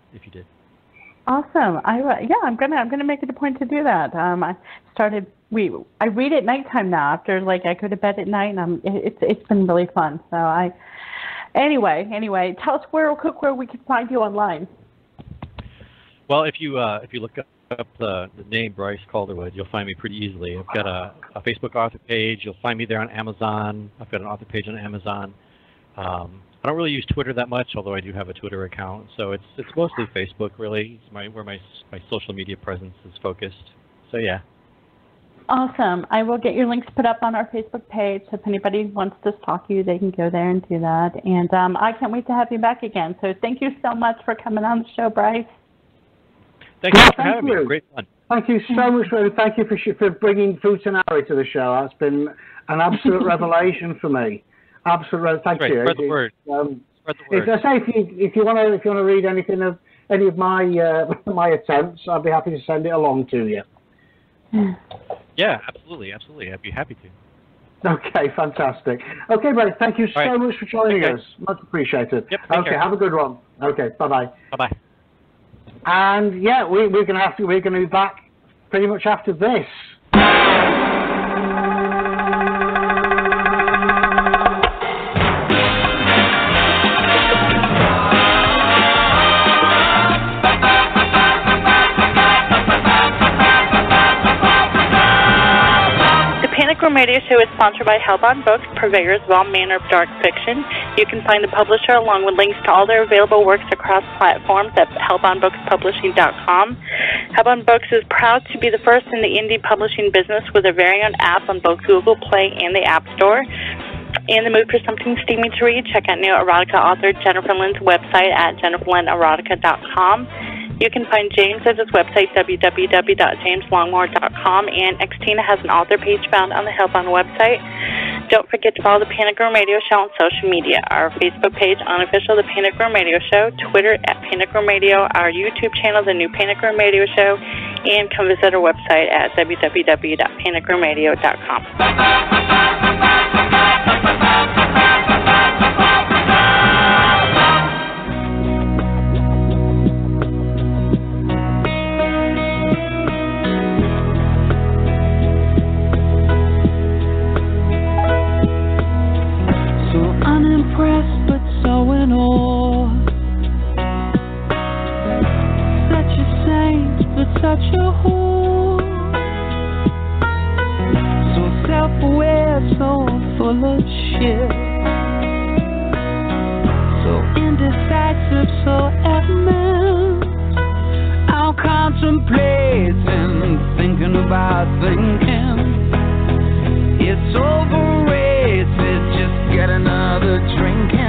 Awesome. I'm gonna make it a point to do that. I read at nighttime now. After I go to bed at night, and it's been really fun. So anyway, tell us where we can find you online. Well, if you look up the name Bryce Calderwood, you'll find me pretty easily. I've got a Facebook author page. You'll find me there on Amazon. I've got an author page on Amazon. I don't really use Twitter that much, although I do have a Twitter account. So it's mostly Facebook, really. It's where my social media presence is focused. So yeah. Awesome. I will get your links put up on our Facebook page. So if anybody wants to stalk you, they can go there and do that. And I can't wait to have you back again. So thank you so much for coming on the show, Bryce. Thank you for having me. Great fun. Thank you so much, and thank you for bringing Xtina Marie to the show. That's been an absolute revelation for me. Absolute. Thank you. Spread the word. Spread the word. If I say if you want to read any of my my attempts, I'd be happy to send it along to you. Yeah, absolutely. I'd be happy to. Okay, fantastic. Okay, Bryce, thank you so much for joining us. Much appreciated. Yep, okay, have a good one. Okay, bye-bye. Bye-bye. And yeah, we're gonna be back pretty much after this. Radio Show is sponsored by Hellbound Books, purveyors of all manner of dark fiction. You can find the publisher along with links to all their available works across platforms at hellboundbookspublishing.com. Hellbound Books is proud to be the first in the indie publishing business with their very own app on both Google Play and the App Store. In the mood for something steamy to read, check out new erotica author Jennifer Lynn's website at jenniferlynnerotica.com. You can find James at his website, www.jameslongmore.com, and Xtina has an author page found on the Hellbound website. Don't forget to follow the Panic Room Radio Show on social media. Our Facebook page, Unofficial The Panic Room Radio Show, Twitter at Panic Room Radio, our YouTube channel, The New Panic Room Radio Show, and come visit our website at www.panicroomradio.com. Such a whore, so self-aware, so full of shit, so indecisive, so adamant. I'm contemplating, thinking about thinking. It's overrated, just get another drinking.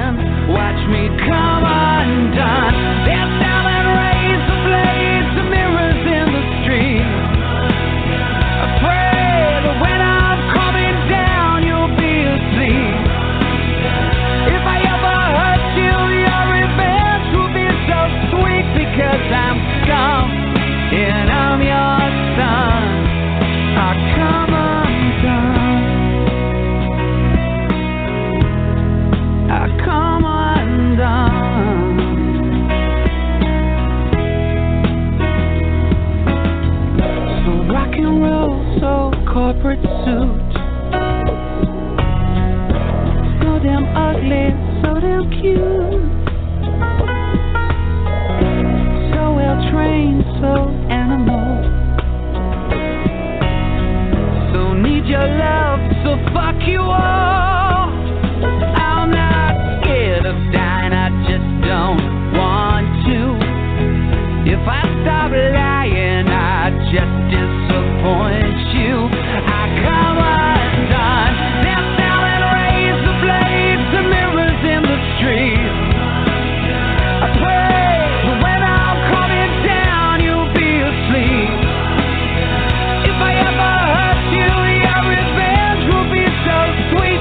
Watch me come undone. They're selling razor blades and mirrors in the street. I pray that when I'm coming down, you'll be asleep. If I ever hurt you, your revenge will be so sweet, because I'm scum and I'm your son. I come undone. I come undone. So rock and roll, so corporate suit, so damn ugly, so damn cute, so well trained, so animal, so need your love, so fuck you all. I'm not scared of dying, I just don't want to. If I stop lying, I just disappoint you. I come undone. They're selling razor blades and mirrors in the street. I pray that when I'm coming down, you'll be asleep. If I ever hurt you, your revenge will be so sweet.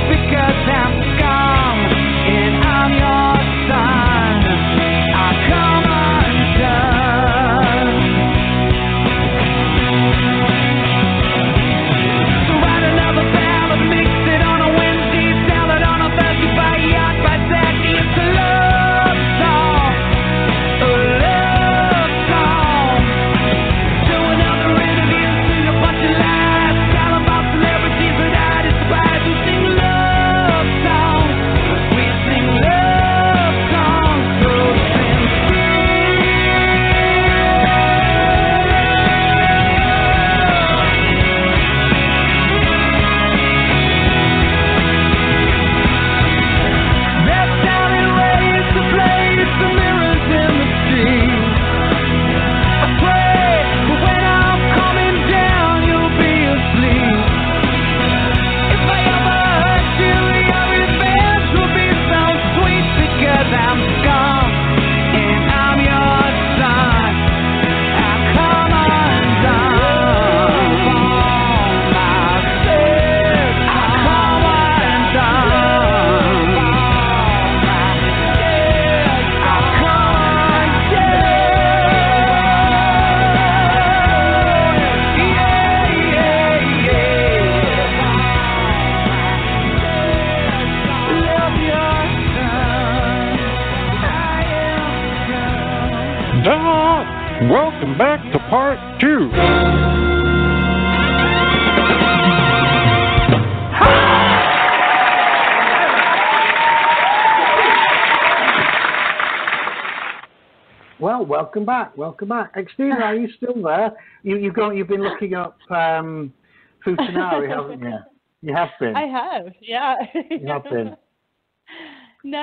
welcome back to part 2. Well, welcome back. Xtina, are you still there? You've been looking up Futanari, haven't you? You have been. I have, yeah. You have been. No,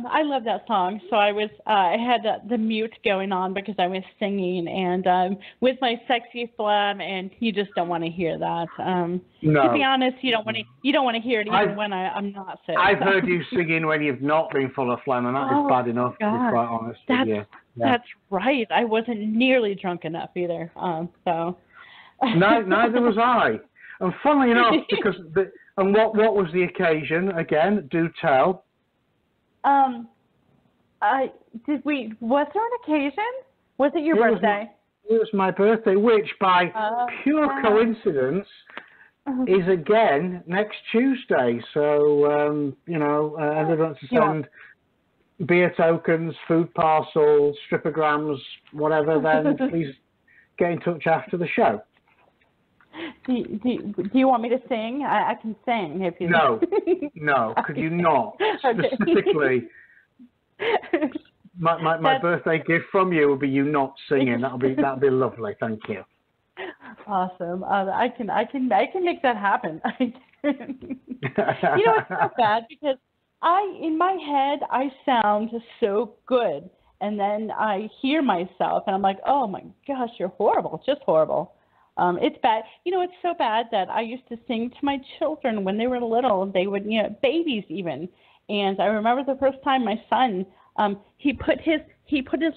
I love that song. So I had the mute going on because I was singing and with my sexy phlegm, and you just don't want to hear that. No. To be honest, you don't want to hear it even when I'm not sick. I've heard you singing when you've not been full of phlegm, and that is bad enough, to be quite honest with you. That's right. I wasn't nearly drunk enough either. So. Neither was I. And funnily enough, because what was the occasion again? Do tell. Was there an occasion? Was it your birthday? It was my birthday, which by pure coincidence is again next Tuesday. So, everyone to send beer tokens, food parcels, stripograms, whatever, then please get in touch after the show. Do you want me to sing? I can sing if you. No. Could you not specifically? My birthday gift from you will be you not singing. That'll be lovely. Thank you. Awesome. I can make that happen. It's so bad because in my head I sound so good, and then I hear myself and I'm like, oh my gosh, you're horrible, just horrible. It's bad. It's so bad that I used to sing to my children when they were little. They would, babies even. And I remember the first time my son, he put his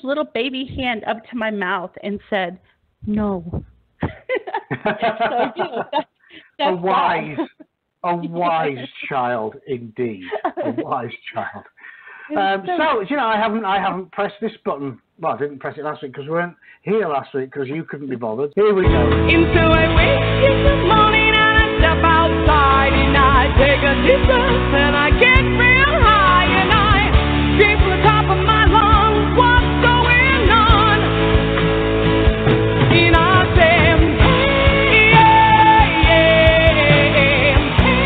little baby hand up to my mouth and said, "No." So, that's a wise child indeed. A wise child. I haven't pressed this button. Well, I didn't press it last week because we weren't here last week because you couldn't be bothered. Here we go. Until I wake in the morning and I step outside and I take a deep breath and I get real high and I scream from the top of my lungs, what's going on? And I say, hey, yeah, yeah, hey,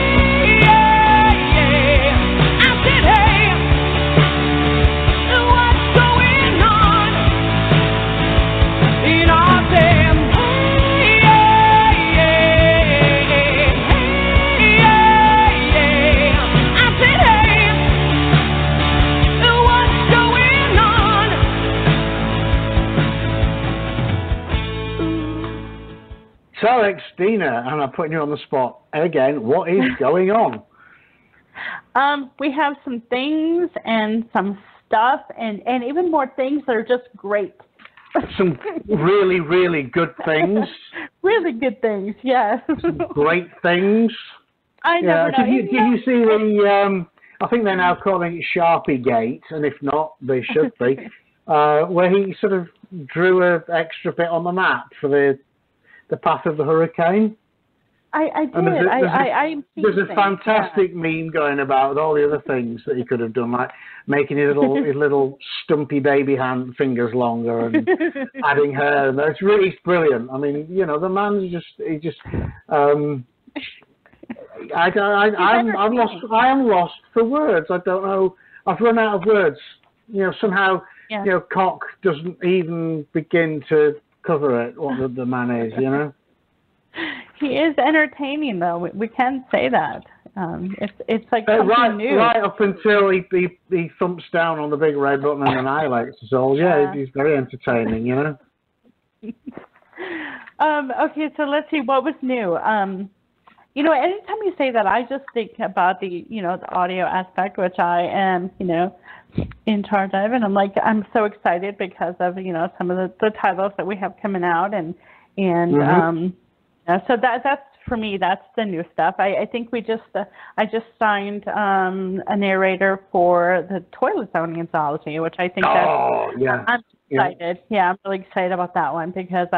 yeah, yeah. I said, hey, what's going on? And I say, hey, yeah, yeah, hey, yeah, yeah. I said, hey, what's going on? So, Xtina, and I'm putting you on the spot again. What is going on? we have some things and some stuff and even more things that are just great. Some really, really good things. Really good things, yes. Some great things. I never know. Did you see the? I think they're now calling it Sharpie Gate, and if not, they should be. Where he sort of drew an extra bit on the map for the path of the hurricane. I did. There's a fantastic meme going about with all the other things that he could have done, like making his little stumpy baby hand fingers longer and adding hair. And it's really brilliant. I mean, the man's I am lost for words. I don't know. I've run out of words. Somehow, cock doesn't even begin to cover it. What the man is, He is entertaining, though. We can say that. It's like something new. Right up until he thumps down on the big red button and annihilates us all. Yeah, he's very entertaining, Okay, so let's see what was new. Anytime you say that, I just think about the audio aspect, which I am, in charge of, and I'm so excited because of some of the titles that we have coming out, and so that's for me. That's the new stuff. I think I just signed a narrator for the Toilet Zone anthology, which I think I'm excited. Yeah, I'm really excited about that one because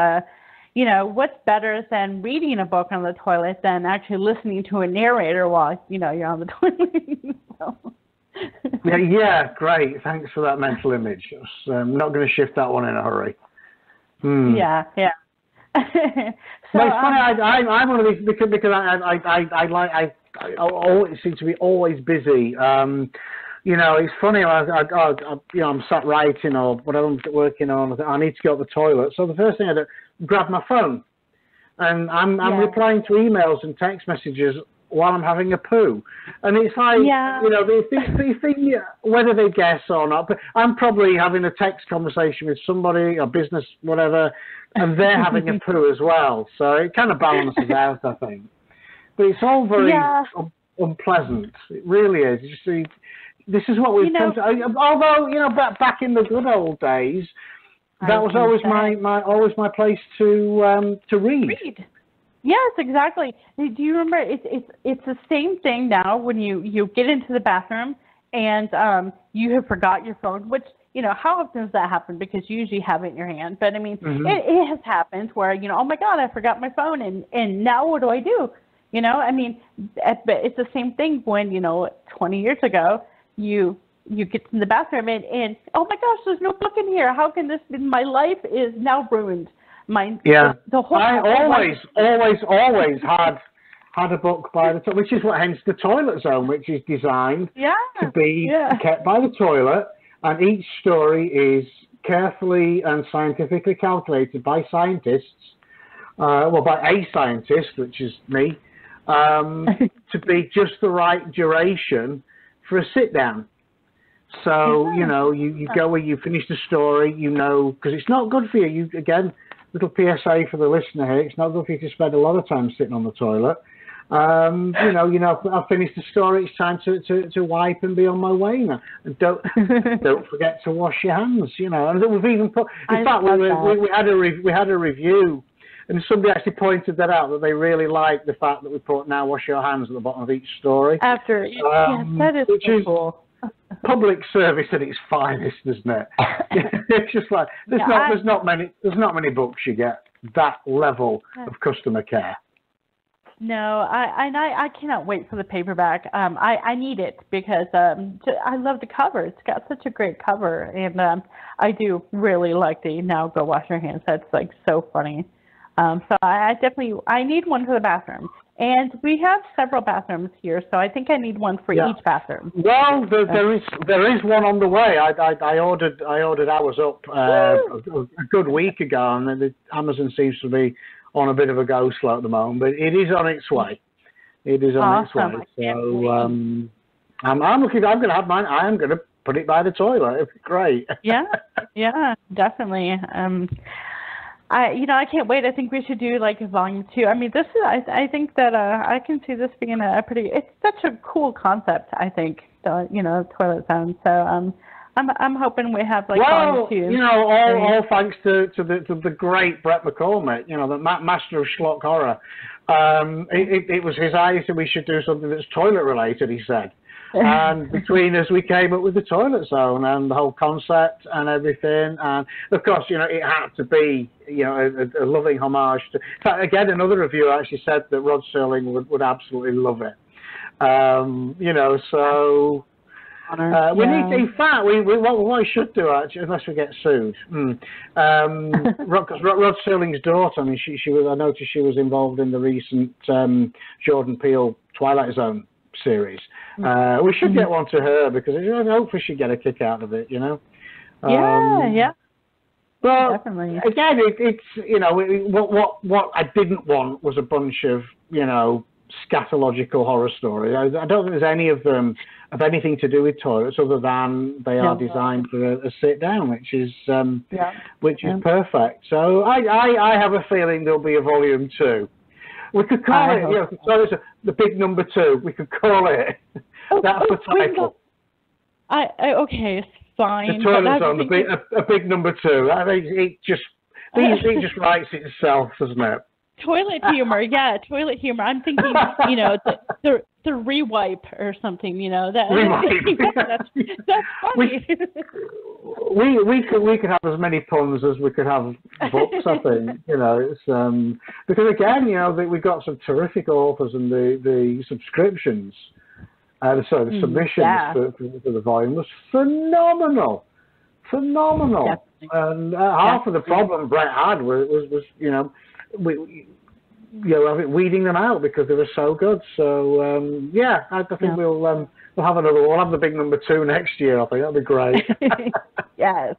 what's better than reading a book on the toilet than actually listening to a narrator while you're on the toilet. Yeah, great. Thanks for that mental image. I'm not going to shift that one in a hurry. Yeah. So, but it's funny. I'm one of these because I always seem to be always busy. It's funny. I'm sat writing or whatever I'm working on. I need to go to the toilet. So the first thing I do, grab my phone, and I'm replying to emails and text messages while I'm having a poo. And it's like, they think whether they guess or not, but I'm probably having a text conversation with somebody, or business, whatever, and they're having a poo as well. So it kind of balances out, I think. But it's all very unpleasant. It really is. You see, this is what we've come to. Although, back in the good old days, that was always my place to read. Yes, exactly. Do you remember? It's the same thing now when you get into the bathroom and you have forgot your phone. Which how often does that happen? Because you usually have it in your hand. But I mean, it has happened where oh my God, I forgot my phone, and now what do I do? I mean, but it's the same thing when 20 years ago you get in the bathroom and oh my gosh, there's no book in here. How can this be? My life is now ruined. The whole I always had a book by the toilet, which is hence the toilet zone, which is designed to be kept by the toilet, and each story is carefully and scientifically calculated by scientists, by a scientist, which is me, to be just the right duration for a sit down. So you go where you finish the story, because it's not good for you. Again, little PSA for the listener here. It's not good for you to spend a lot of time sitting on the toilet. I've finished the story. It's time to wipe and be on my way now. And don't forget to wash your hands. And we've even put. In fact, we had a review, and somebody actually pointed that out, that they really liked the fact that we put "now wash your hands" at the bottom of each story. After, that is so cool. Public service at its finest, isn't it? It's just like there's not many books you get that level of customer care. No, I cannot wait for the paperback. I need it because I love the cover. It's got such a great cover, and I do really like the "now go wash your hands." That's like so funny. So I need one for the bathroom. And we have several bathrooms here, so I think I need one for each bathroom. Well, there is one on the way. I ordered ours up a good week ago, and Amazon seems to be on a bit of a go slow at the moment, but it is on its way. It is on its way. So I'm looking. I'm going to have mine. I am going to put it by the toilet. It'd be great. Yeah, definitely. I can't wait. I think we should do like a volume 2. I mean, this is. I think that I can see this being a pretty. It's such a cool concept. I think toilet zone. So I'm hoping we have like volume 2. All thanks to the great Brett McCormick. The master of schlock horror. It was his idea that we should do something that's toilet related. He said. And between us, we came up with the toilet zone and the whole concept and everything. And of course, it had to be, a loving homage to. In fact, again, another reviewer actually said that Rod Serling would absolutely love it. So we need. In fact, what we should do actually, unless we get sued, because Rod Serling's daughter. I mean, she was. I noticed she was involved in the recent Jordan Peele Twilight Zone series. We should get one to her because hopefully she'd get a kick out of it, yeah. But definitely. Again, it's what I didn't want was a bunch of scatological horror stories. I don't think there's any of them have anything to do with toilets other than they are designed for a sit down, which is perfect. So I have a feeling there'll be a volume 2. We could call it, the big number 2. We could call it. That's the title. Okay, it's fine. The toilet zone, a big number 2. I mean, it just writes itself, doesn't it? Toilet humor, toilet humor. I'm thinking, the rewipe or something, that's funny. We could have as many puns as we could have books. I think it's because again, we got some terrific authors, and the subscriptions, the submissions for the volume was phenomenal. And half of the problem Brett had was I think weeding them out because they were so good. So I think we'll have another. We'll have the big number 2 next year. I think that'll be great. Yes,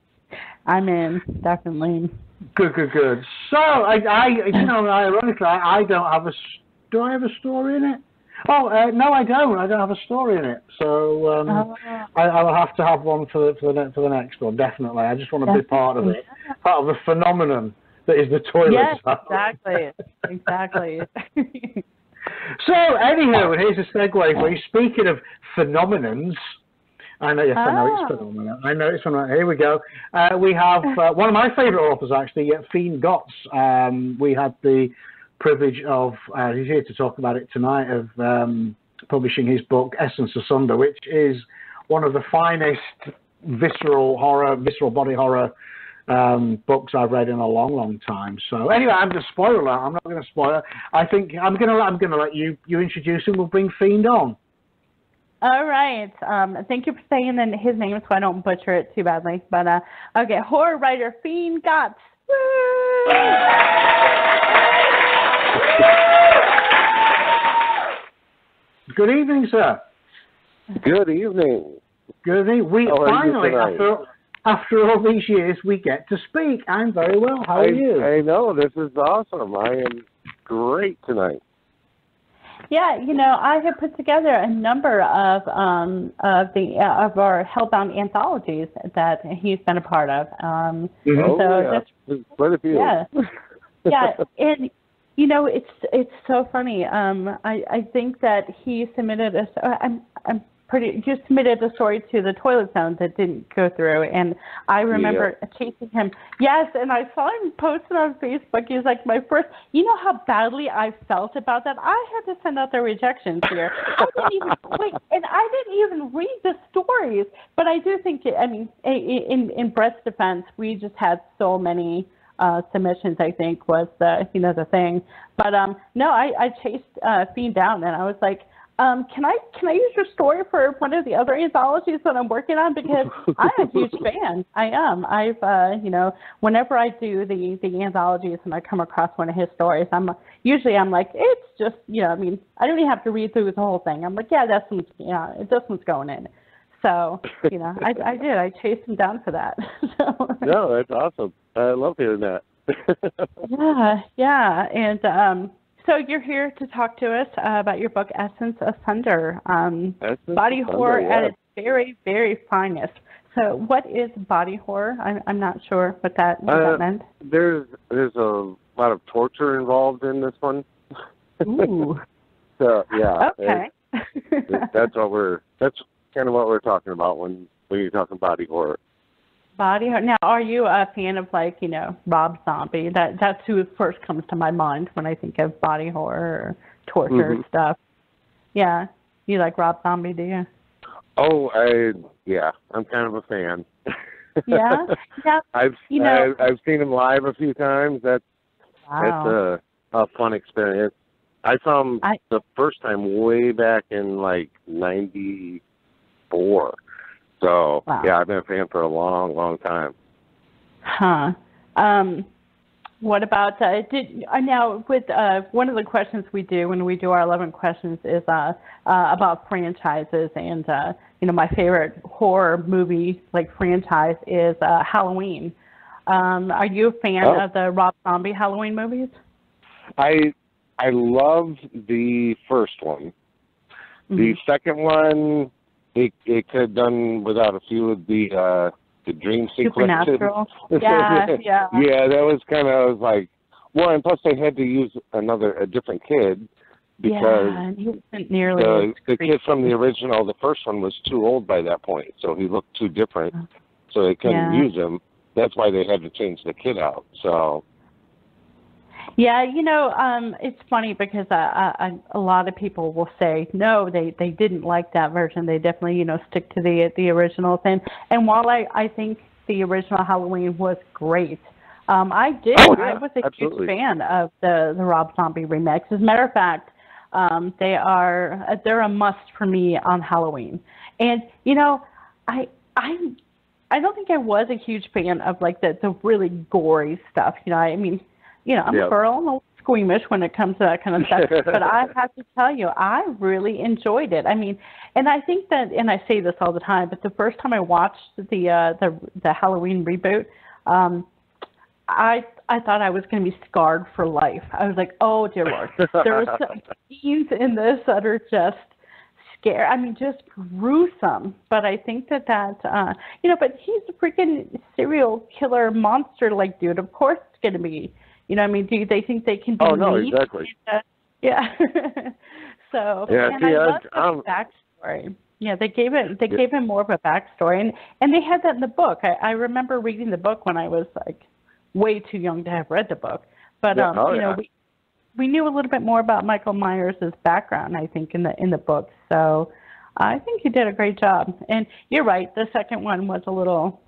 I'm in, definitely. Good. So ironically, I don't have a. Do I have a story in it? Oh no, I don't. I don't have a story in it. So I will have to have one for the next one. Definitely. I just want to be part of it, part of the phenomenon that is the toilet. Yes, exactly. So, anywho, and here's a segue for you. Speaking of phenomenons, I know it's phenomenon. I know it's phenomenon. Here we go. We have one of my favourite authors, actually, Feind. We had the privilege of, he's here to talk about it tonight, of publishing his book, Essence Asunder, which is one of the finest visceral body horror books I've read in a long time. So anyway, I'm going to spoil that. I'm not going to spoil it. I think I'm going to let you introduce him. We'll bring Feind on. All right. Thank you for saying his name so I don't butcher it too badly. But okay, horror writer Feind. Woo! Good evening, sir. Good evening. Good evening. We finally, after all these years, we get to speak. I'm very well. How are you? I know. This is awesome. I am great tonight. Yeah, I have put together a number of our Hellbound anthologies that he's been a part of. There's quite a few. Yeah, and it's so funny. I think that he submitted you submitted a story to the Toilet Zone that didn't go through, and I remember chasing him. Yes, and I saw him posted on Facebook. He was like my first. You know how badly I felt about that? I had to send out the rejections here. I didn't even read the stories. But I do think, in Brett's defense, we just had so many submissions, I think, was the thing. But no, I chased Feind down, and I was like, can I use your story for one of the other anthologies that I'm working on? Because I'm a huge fan. I am. I've whenever I do the anthologies and I come across one of his stories, I'm like, it's just I don't even have to read through the whole thing. I'm like, this one's going in. So I did. I chased him down for that. So. No, that's awesome. I love hearing that. yeah, and so you're here to talk to us about your book, Essence Asunder, body horror at its very, very finest. So what is body horror? I'm not sure what that meant. There's a lot of torture involved in this one. Ooh. So yeah. Okay. That's kind of what we're talking about when you're talking body horror. Body horror. Now, are you a fan of Rob Zombie? That's who first comes to my mind when I think of body horror or torture stuff. Yeah, you like Rob Zombie, do you? Oh, I'm kind of a fan. Yeah. I've seen him live a few times. That's a fun experience. I saw him the first time way back in '94. So, I've been a fan for a long, long time. Huh. What about, now with one of the questions we do when we do our 11 questions is about franchises. And, my favorite horror movie, franchise is Halloween. Are you a fan of the Rob Zombie Halloween movies? I love the first one. The second one, it could have done without a few of the dream sequences. Supernatural. Yeah. Yeah, that was kind of like, and plus they had to use a different kid because he wasn't nearly the kid from the original, the first one, was too old by that point, so he looked too different, so they couldn't use him. That's why they had to change the kid out. So. Yeah, it's funny because a lot of people will say, no, they didn't like that version. They definitely, stick to the original thing. And while I think the original Halloween was great, I was a huge fan of the Rob Zombie remakes. As a matter of fact, they're a must for me on Halloween. And, I I don't think I was a huge fan of like the really gory stuff. I mean, I'm a girl, I'm a little squeamish when it comes to that kind of stuff. But I have to tell you, I really enjoyed it. I mean, and I think that, and I say this all the time, but the first time I watched the Halloween reboot, I thought I was going to be scarred for life. I was like, oh dear Lord, there are some scenes in this that are just scary. I mean, just gruesome. But I think that but he's a freaking serial killer monster like dude. Of course it's going to be. I mean, do they think they can be? Oh no, exactly. Yeah. So and I love the backstory. Yeah, they gave him more of a backstory, and they had that in the book. I remember reading the book when I was like way too young to have read the book, but we knew a little bit more about Michael Myers' background, I think, in the book. So I think he did a great job. And you're right, the second one was a little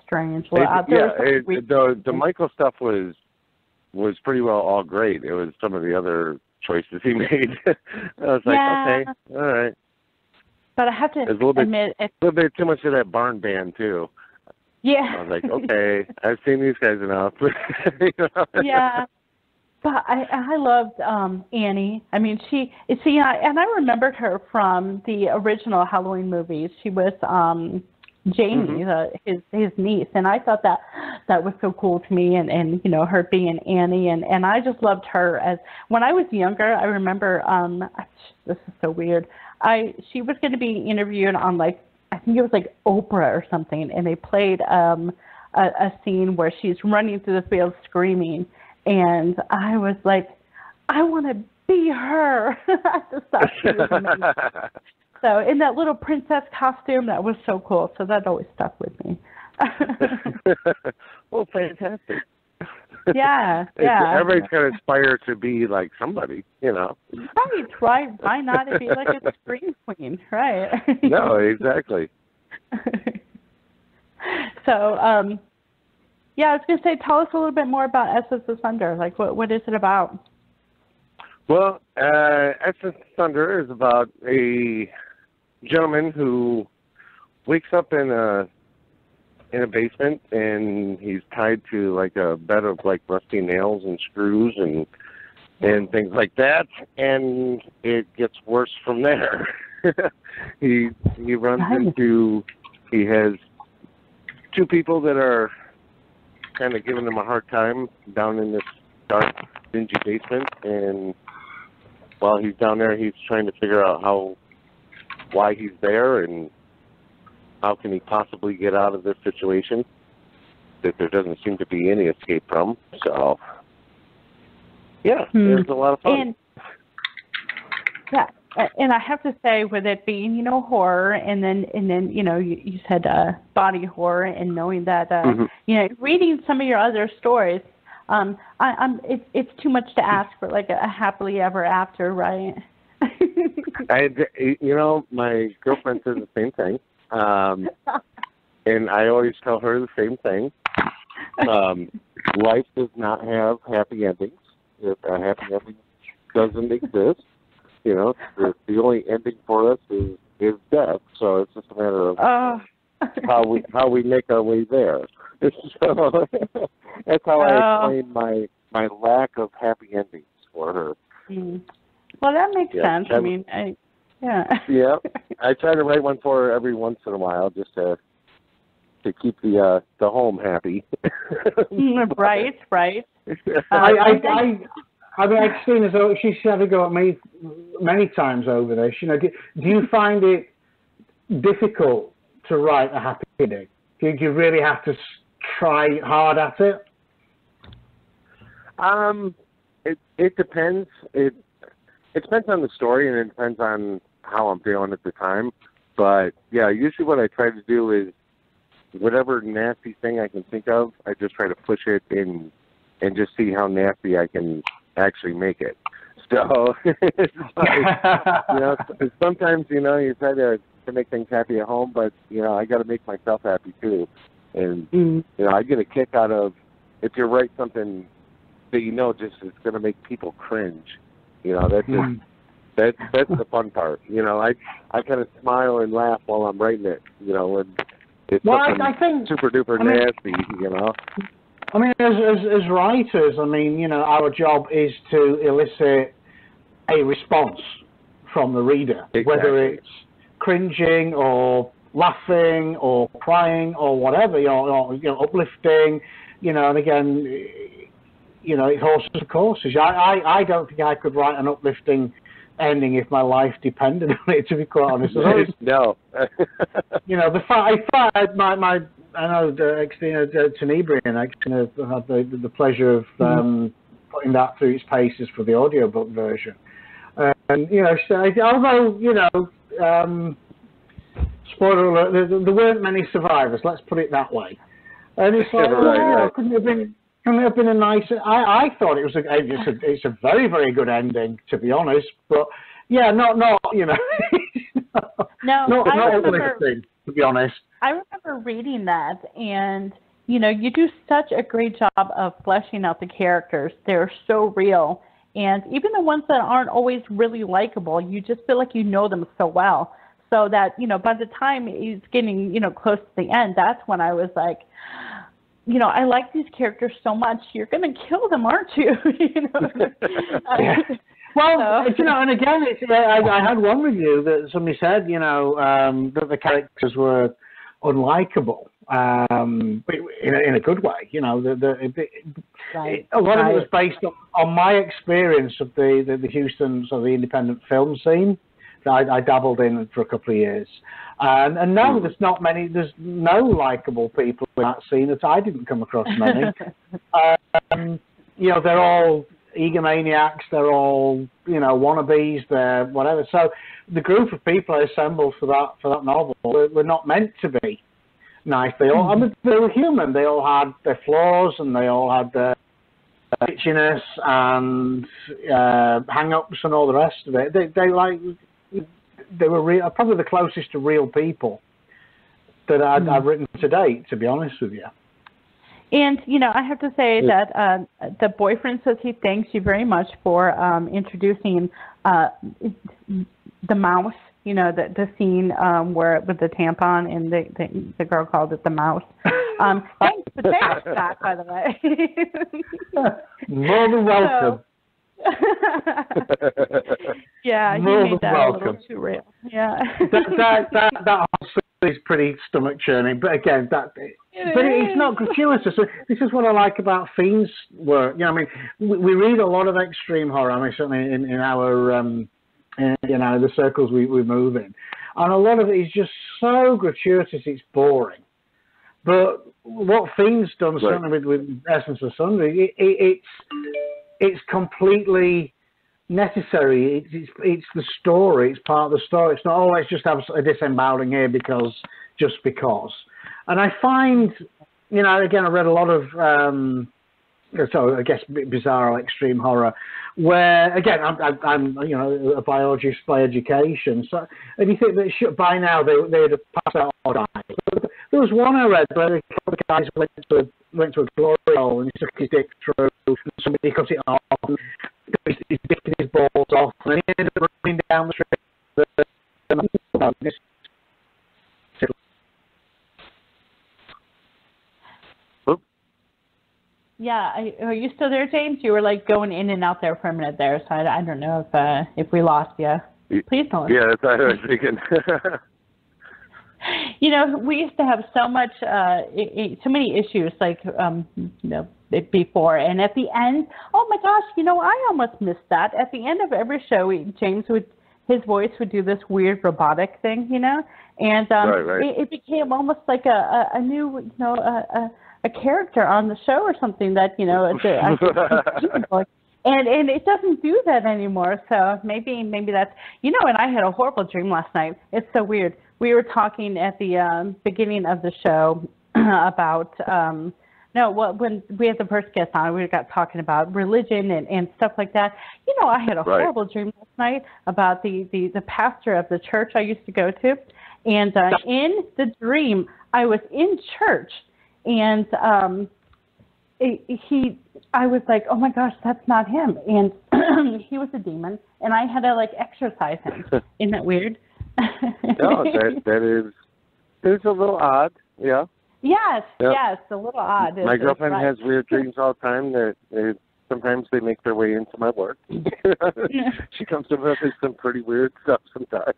strange. The Michael stuff was pretty well all great. It was some of the other choices he made. I was like, okay, all right. But I have to admit, a little bit too much of that barn band too. Yeah. I was like, okay, I've seen these guys enough. Yeah. But I loved Annie. I mean, and I remembered her from the original Halloween movies. She was Jamie, his niece, and I thought that was so cool to me. And her being Annie, and I just loved her. As when I was younger, I remember this is so weird. She was going to be interviewed on I think it was like Oprah or something, and they played a scene where she's running through the field screaming. And I was like, I want to be her. I just thought she was amazing. So in that little princess costume, that was so cool. So that always stuck with me. Well, fantastic. Yeah. Everybody's got to aspire to be like somebody, Right. Why not be like a scream queen, right? No, exactly. So, yeah, I was going to say, tell us a little bit more about Essence of Thunder. Like, what is it about? Well, Essence of Thunder is about a gentleman who wakes up in a basement, and he's tied to like a bed of like rusty nails and screws and things like that, and it gets worse from there. He runs into, he has two people that are kind of giving him a hard time down in this dark, dingy basement, and while he's down there, he's trying to figure out why he's there and how can he possibly get out of this situation that there doesn't seem to be any escape from. So, yeah, it was a lot of fun. And I have to say, with it being, horror, and then you said body horror, and knowing that, reading some of your other stories, it's too much to ask for like a happily ever after, right? My girlfriend says the same thing, and I always tell her the same thing. Life does not have happy endings. If a happy ending doesn't exist, the only ending for us is death. So it's just a matter of how we make our way there. So that's how I explain my lack of happy endings for her. Well, that makes sense. I mean, Yeah, I try to write one for her every once in a while, just to keep the home happy. Right. I mean, I've seen she's had a go at me many times over this. Do you find it difficult to write a happy ending? Do you really have to try hard at it? It depends. It depends on the story, and it depends on how I'm feeling at the time. But yeah, usually what I try to do is whatever nasty thing I can think of, I just try to push it in and just see how nasty I can actually make it. So it's like, sometimes you try to make things happy at home, but I got to make myself happy too. And I get a kick out of if you write something that just is going to make people cringe. That's the fun part. I kind of smile and laugh while I'm writing it. it's well, I think super duper nasty, you know. I mean, as writers, I mean, you know, our job is to elicit a response from the reader, Exactly. whether it's cringing or laughing or crying or whatever, or you know, uplifting, you know. And again, you know, it's horses for courses. I don't think I could write an uplifting ending if my life depended on it, to be quite honest. No. You know, I know Xtina Marie and Xtina had the pleasure of putting that through its paces for the audiobook version. And, you know, so, although, you know, spoiler alert, there weren't many survivors, let's put it that way. And it's like, right. Couldn't it have been a nice... I thought it's a very, very good ending, to be honest. But, yeah, not you know... not uplifting, to be honest. I remember reading that, and, you know, you do such a great job of fleshing out the characters. They're so real. And even the ones that aren't always really likable, you just feel like you know them so well. So that, you know, by the time he's getting, you know, close to the end, that's when I was like, you know, I like these characters so much. You're going to kill them, aren't you? You know? Yeah. Well, you know, and again, I had one review that somebody said, you know, that the characters were unlikable, in a good way. You know, a lot of it was based on my experience of the Houston sort of the independent film scene that I dabbled in for a couple of years. And no, there's no likable people in that scene. That I didn't come across many. You know, they're all egomaniacs, they're all, you know, wannabes, they're whatever. So the group of people I assembled for that novel were not meant to be nice. They were human. They all had their flaws, and they all had their itchiness and hang-ups and all the rest of it. They were real, probably the closest to real people that I've written to date, to be honest with you. And, you know, I have to say that the boyfriend says he thanks you very much for introducing the mouse, you know, the scene where with the tampon and the girl called it the mouse. Thanks for that, by the way. More than welcome. Yeah, you made that a little too real. Yeah. that whole scene is pretty stomach churning, but again, it's not gratuitous. This is what I like about Feind's work. You know, I mean, we read a lot of extreme horror. I mean, certainly in our you know, the circles we move in, and a lot of it is just so gratuitous it's boring. But what Feind's done, certainly with Essence of Sundry, it's completely necessary. It's the story. It's part of the story. It's not, oh, let's just have a disemboweling here just because. And I find, you know, again, I read a lot of, so I guess bizarro extreme horror, where again I'm you know, a biologist by education. So and you think that by now they'd have passed out or died. There was one I read where the guys went to a glory hole and he took his dick through, and somebody cut it off, and he's dicking his balls off, and then he ended up running down the street. Yeah, are you still there, James? You were like going in and out there for a minute there, so I don't know if we lost you. Please don't. Yeah, that's what I was thinking. You know, we used to have so much, so many issues, like, you know, before, and at the end, oh my gosh, you know, I almost missed that. At the end of every show, his voice would do this weird robotic thing, you know, and It became almost like a new, you know, a character on the show or something that, you know, and it doesn't do that anymore. So maybe that's, you know, and I had a horrible dream last night. It's so weird. We were talking at the beginning of the show about, when we had the first guest on, we got talking about religion and stuff like that. You know, I had a horrible dream last night about the pastor of the church I used to go to. And in the dream, I was in church. And I was like, oh my gosh, that's not him. And he was a demon, and I had to like exorcise him. Isn't that weird? No, that is a little odd. Yeah. Yes, Yep. yes, a little odd. My girlfriend right. has weird dreams all the time that sometimes they make their way into my work. She comes to us with some pretty weird stuff sometimes.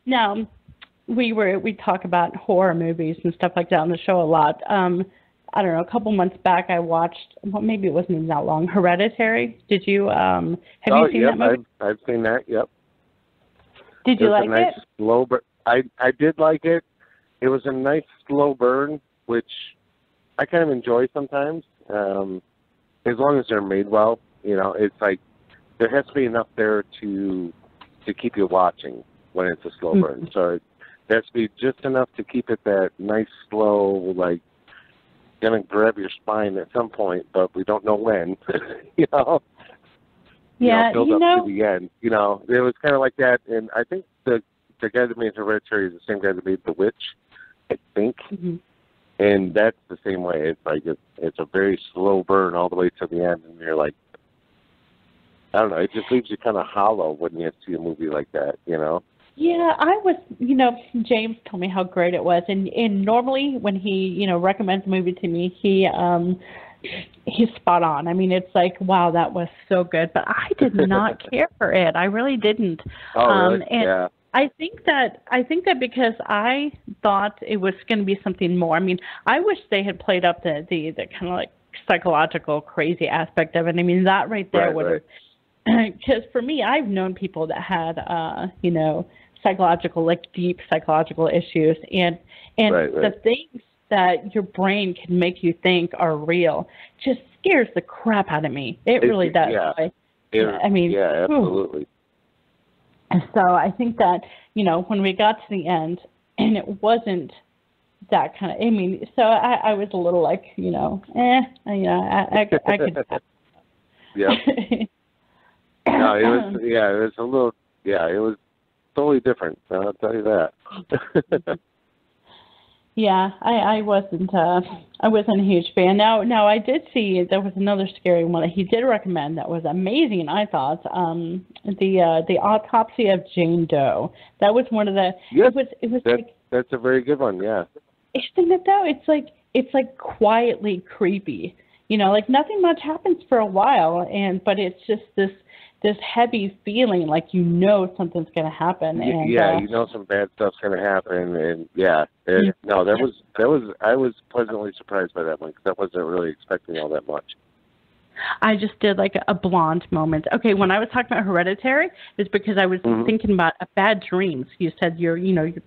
Now, we talk about horror movies and stuff like that on the show a lot. I don't know, a couple months back I watched, well, maybe it wasn't even that long, Hereditary. Did you, have you seen that movie? I've seen that, yep. Did you like it? It was a nice slow burn. I did like it. It was a nice slow burn, which I kind of enjoy sometimes, as long as they're made well. You know, it's like there has to be enough there to keep you watching when it's a slow burn. So it has to be just enough to keep it that nice, slow, like, going to grab your spine at some point, but we don't know when, you know? Yeah, build up to the end. You know, it was kind of like that, and I think the guy that made Hereditary is the same guy that made The Witch, I think. Mm-hmm. And that's the same way. It's like it's a very slow burn all the way to the end, and you're like, I don't know, it just leaves you kind of hollow when you see a movie like that, you know? Yeah, I was, James told me how great it was, and normally when he, recommends a movie to me, he's spot on. I mean, it's like, wow, that was so good, but I did not care for it. I really didn't. Oh, really? And yeah. I think that because I thought it was going to be something more. I mean, I wish they had played up the kind of like psychological crazy aspect of it. I mean, that right there would have. Because for me, I've known people that had, psychological, like deep psychological issues, and the things that your brain can make you think are real just scares the crap out of me. It really does. Yeah. Yeah, absolutely. And so I think that, when we got to the end and it wasn't that kind of, so I was a little like, I could. Yeah. No, it was a little, it was totally different. I'll tell you that. Yeah, I wasn't a huge fan. Now I did see there was another scary one that he did recommend that was amazing. I thought the Autopsy of Jane Doe. That was one of the. Yes, it was that's a very good one. Yeah. Isn't it though? It's like quietly creepy. Like nothing much happens for a while, but it's just this heavy feeling like something's going to happen. And, some bad stuff's going to happen, and I was pleasantly surprised by that one because I wasn't really expecting all that much. I just did like a blonde moment. Okay, when I was talking about Hereditary, it's because I was thinking about bad dreams. You said your fiance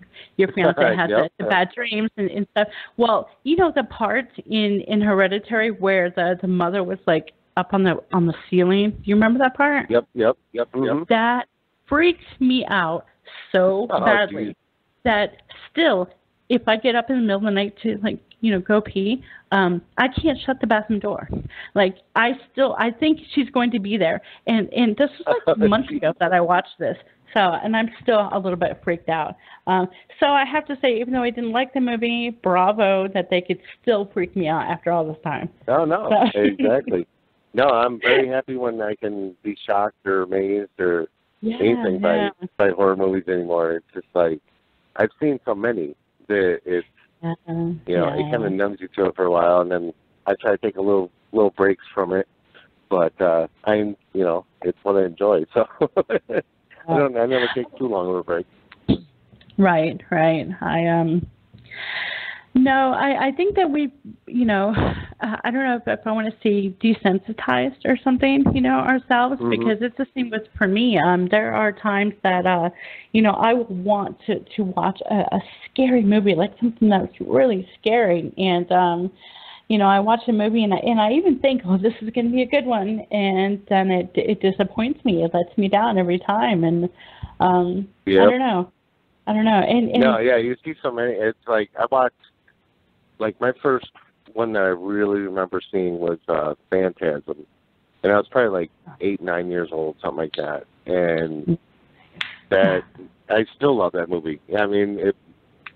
had the bad dreams and stuff. Well, the part in Hereditary where the mother was like up on the ceiling. Do you remember that part? Yep. Mm-hmm. That freaked me out so badly that still, if I get up in the middle of the night to go pee, I can't shut the bathroom door. Like I think she's going to be there. And this was like months ago that I watched this. So, and I'm still a little bit freaked out. So I have to say, even though I didn't like the movie, bravo that they could still freak me out after all this time. Oh, no, exactly. No, I'm very happy when I can be shocked or amazed or anything by horror movies anymore. It's just like, I've seen so many that it's, it kind of numbs you to it for a while, and then I try to take a little breaks from it. But it's what I enjoy. So I never take too long of a break. Right. I think that we, I don't know if I want to say desensitized or something, ourselves, because it's the same with for me. There are times that, I will want to watch a scary movie, like something that's really scary. And, I watch a movie and I even think, oh, this is going to be a good one. And then it disappoints me. It lets me down every time. And I don't know. And you see so many. It's like I watched, like my first one that I really remember seeing was Phantasm. And I was probably like 8, 9 years old, something like that. And that I still love that movie. I mean,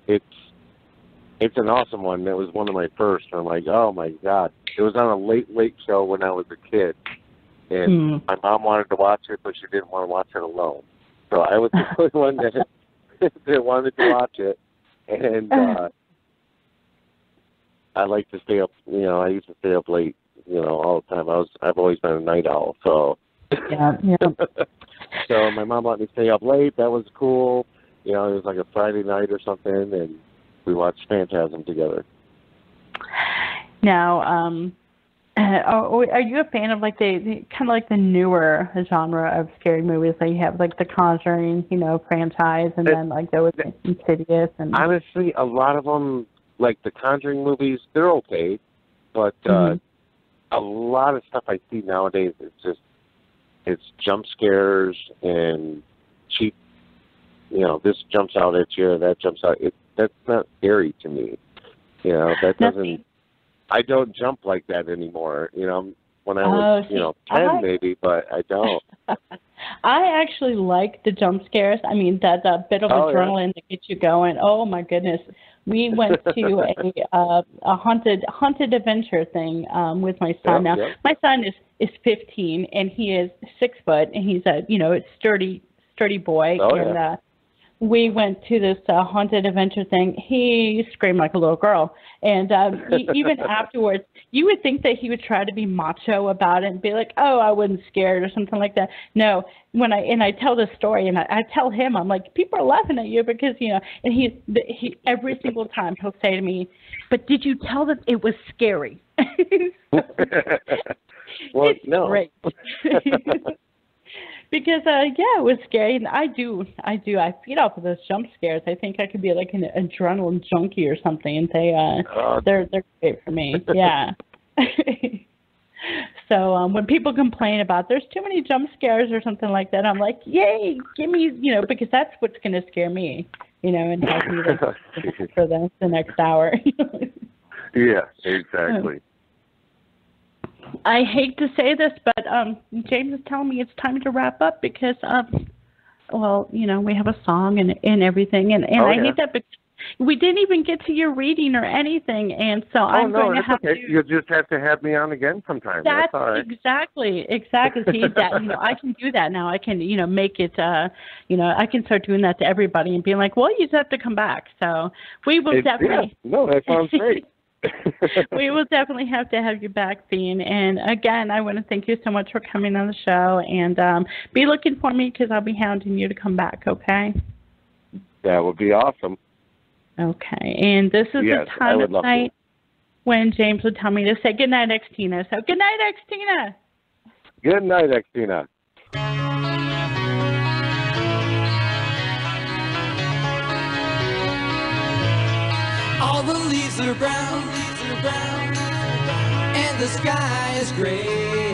it's an awesome one. It was one of my first. And I'm like, oh my God. It was on a late show when I was a kid. And my mom wanted to watch it, but she didn't want to watch it alone. So I was the only one that wanted to watch it. And I like to stay up, I used to stay up late, all the time. I've always been a night owl, so. Yeah. So my mom let me stay up late. That was cool. It was like a Friday night or something, and we watched Phantasm together. Now, are you a fan of like the kind of like the newer genre of scary movies? Like you have like the Conjuring, franchise, and then like there was Insidious. And honestly, a lot of them, like the Conjuring movies, they're okay, but a lot of stuff I see nowadays is just. It's jump scares and cheap, this jumps out at you, that jumps out. That's not scary to me. That doesn't, I don't jump like that anymore. When I was, 10 maybe, but I don't. I actually like the jump scares. I mean, that bit of adrenaline that gets you going. Oh my goodness. We went to a haunted adventure thing with my son. Now, my son is 15 and he is 6 foot and he's a sturdy boy. We went to this haunted adventure thing. He screamed like a little girl, and even afterwards, you would think that he would try to be macho about it and be like, "Oh, I wasn't scared" or something like that. No, when I tell this story and I tell him, I'm like, people are laughing at you because and he every single time he'll say to me, "But did you tell them it was scary?" Well, it's no. Great. Because it was scary, and I feed off of those jump scares. I think I could be like an adrenaline junkie or something, and they're great for me. Yeah. So when people complain about there's too many jump scares or something like that, I'm like, yay, give me, because that's what's going to scare me, and help me for the next hour. Yeah, exactly. I hate to say this, but James is telling me it's time to wrap up because, we have a song and everything, and I hate that because we didn't even get to your reading or anything, and so I'm going to have to. You'll just have to have me on again sometime. That's all right. Exactly. See that I can do that now. I can make it. I can start doing that to everybody and being like, well, you just have to come back. So we will definitely. Yeah. No, that sounds great. We will definitely have to have you back, Feind. And again, I want to thank you so much for coming on the show. And be looking for me because I'll be hounding you to come back, okay? That would be awesome. Okay. And this is the time of night when James would tell me to say goodnight, Xtina. So good night, Xtina. Good night, Xtina. All the leaves are brown, and the sky is gray.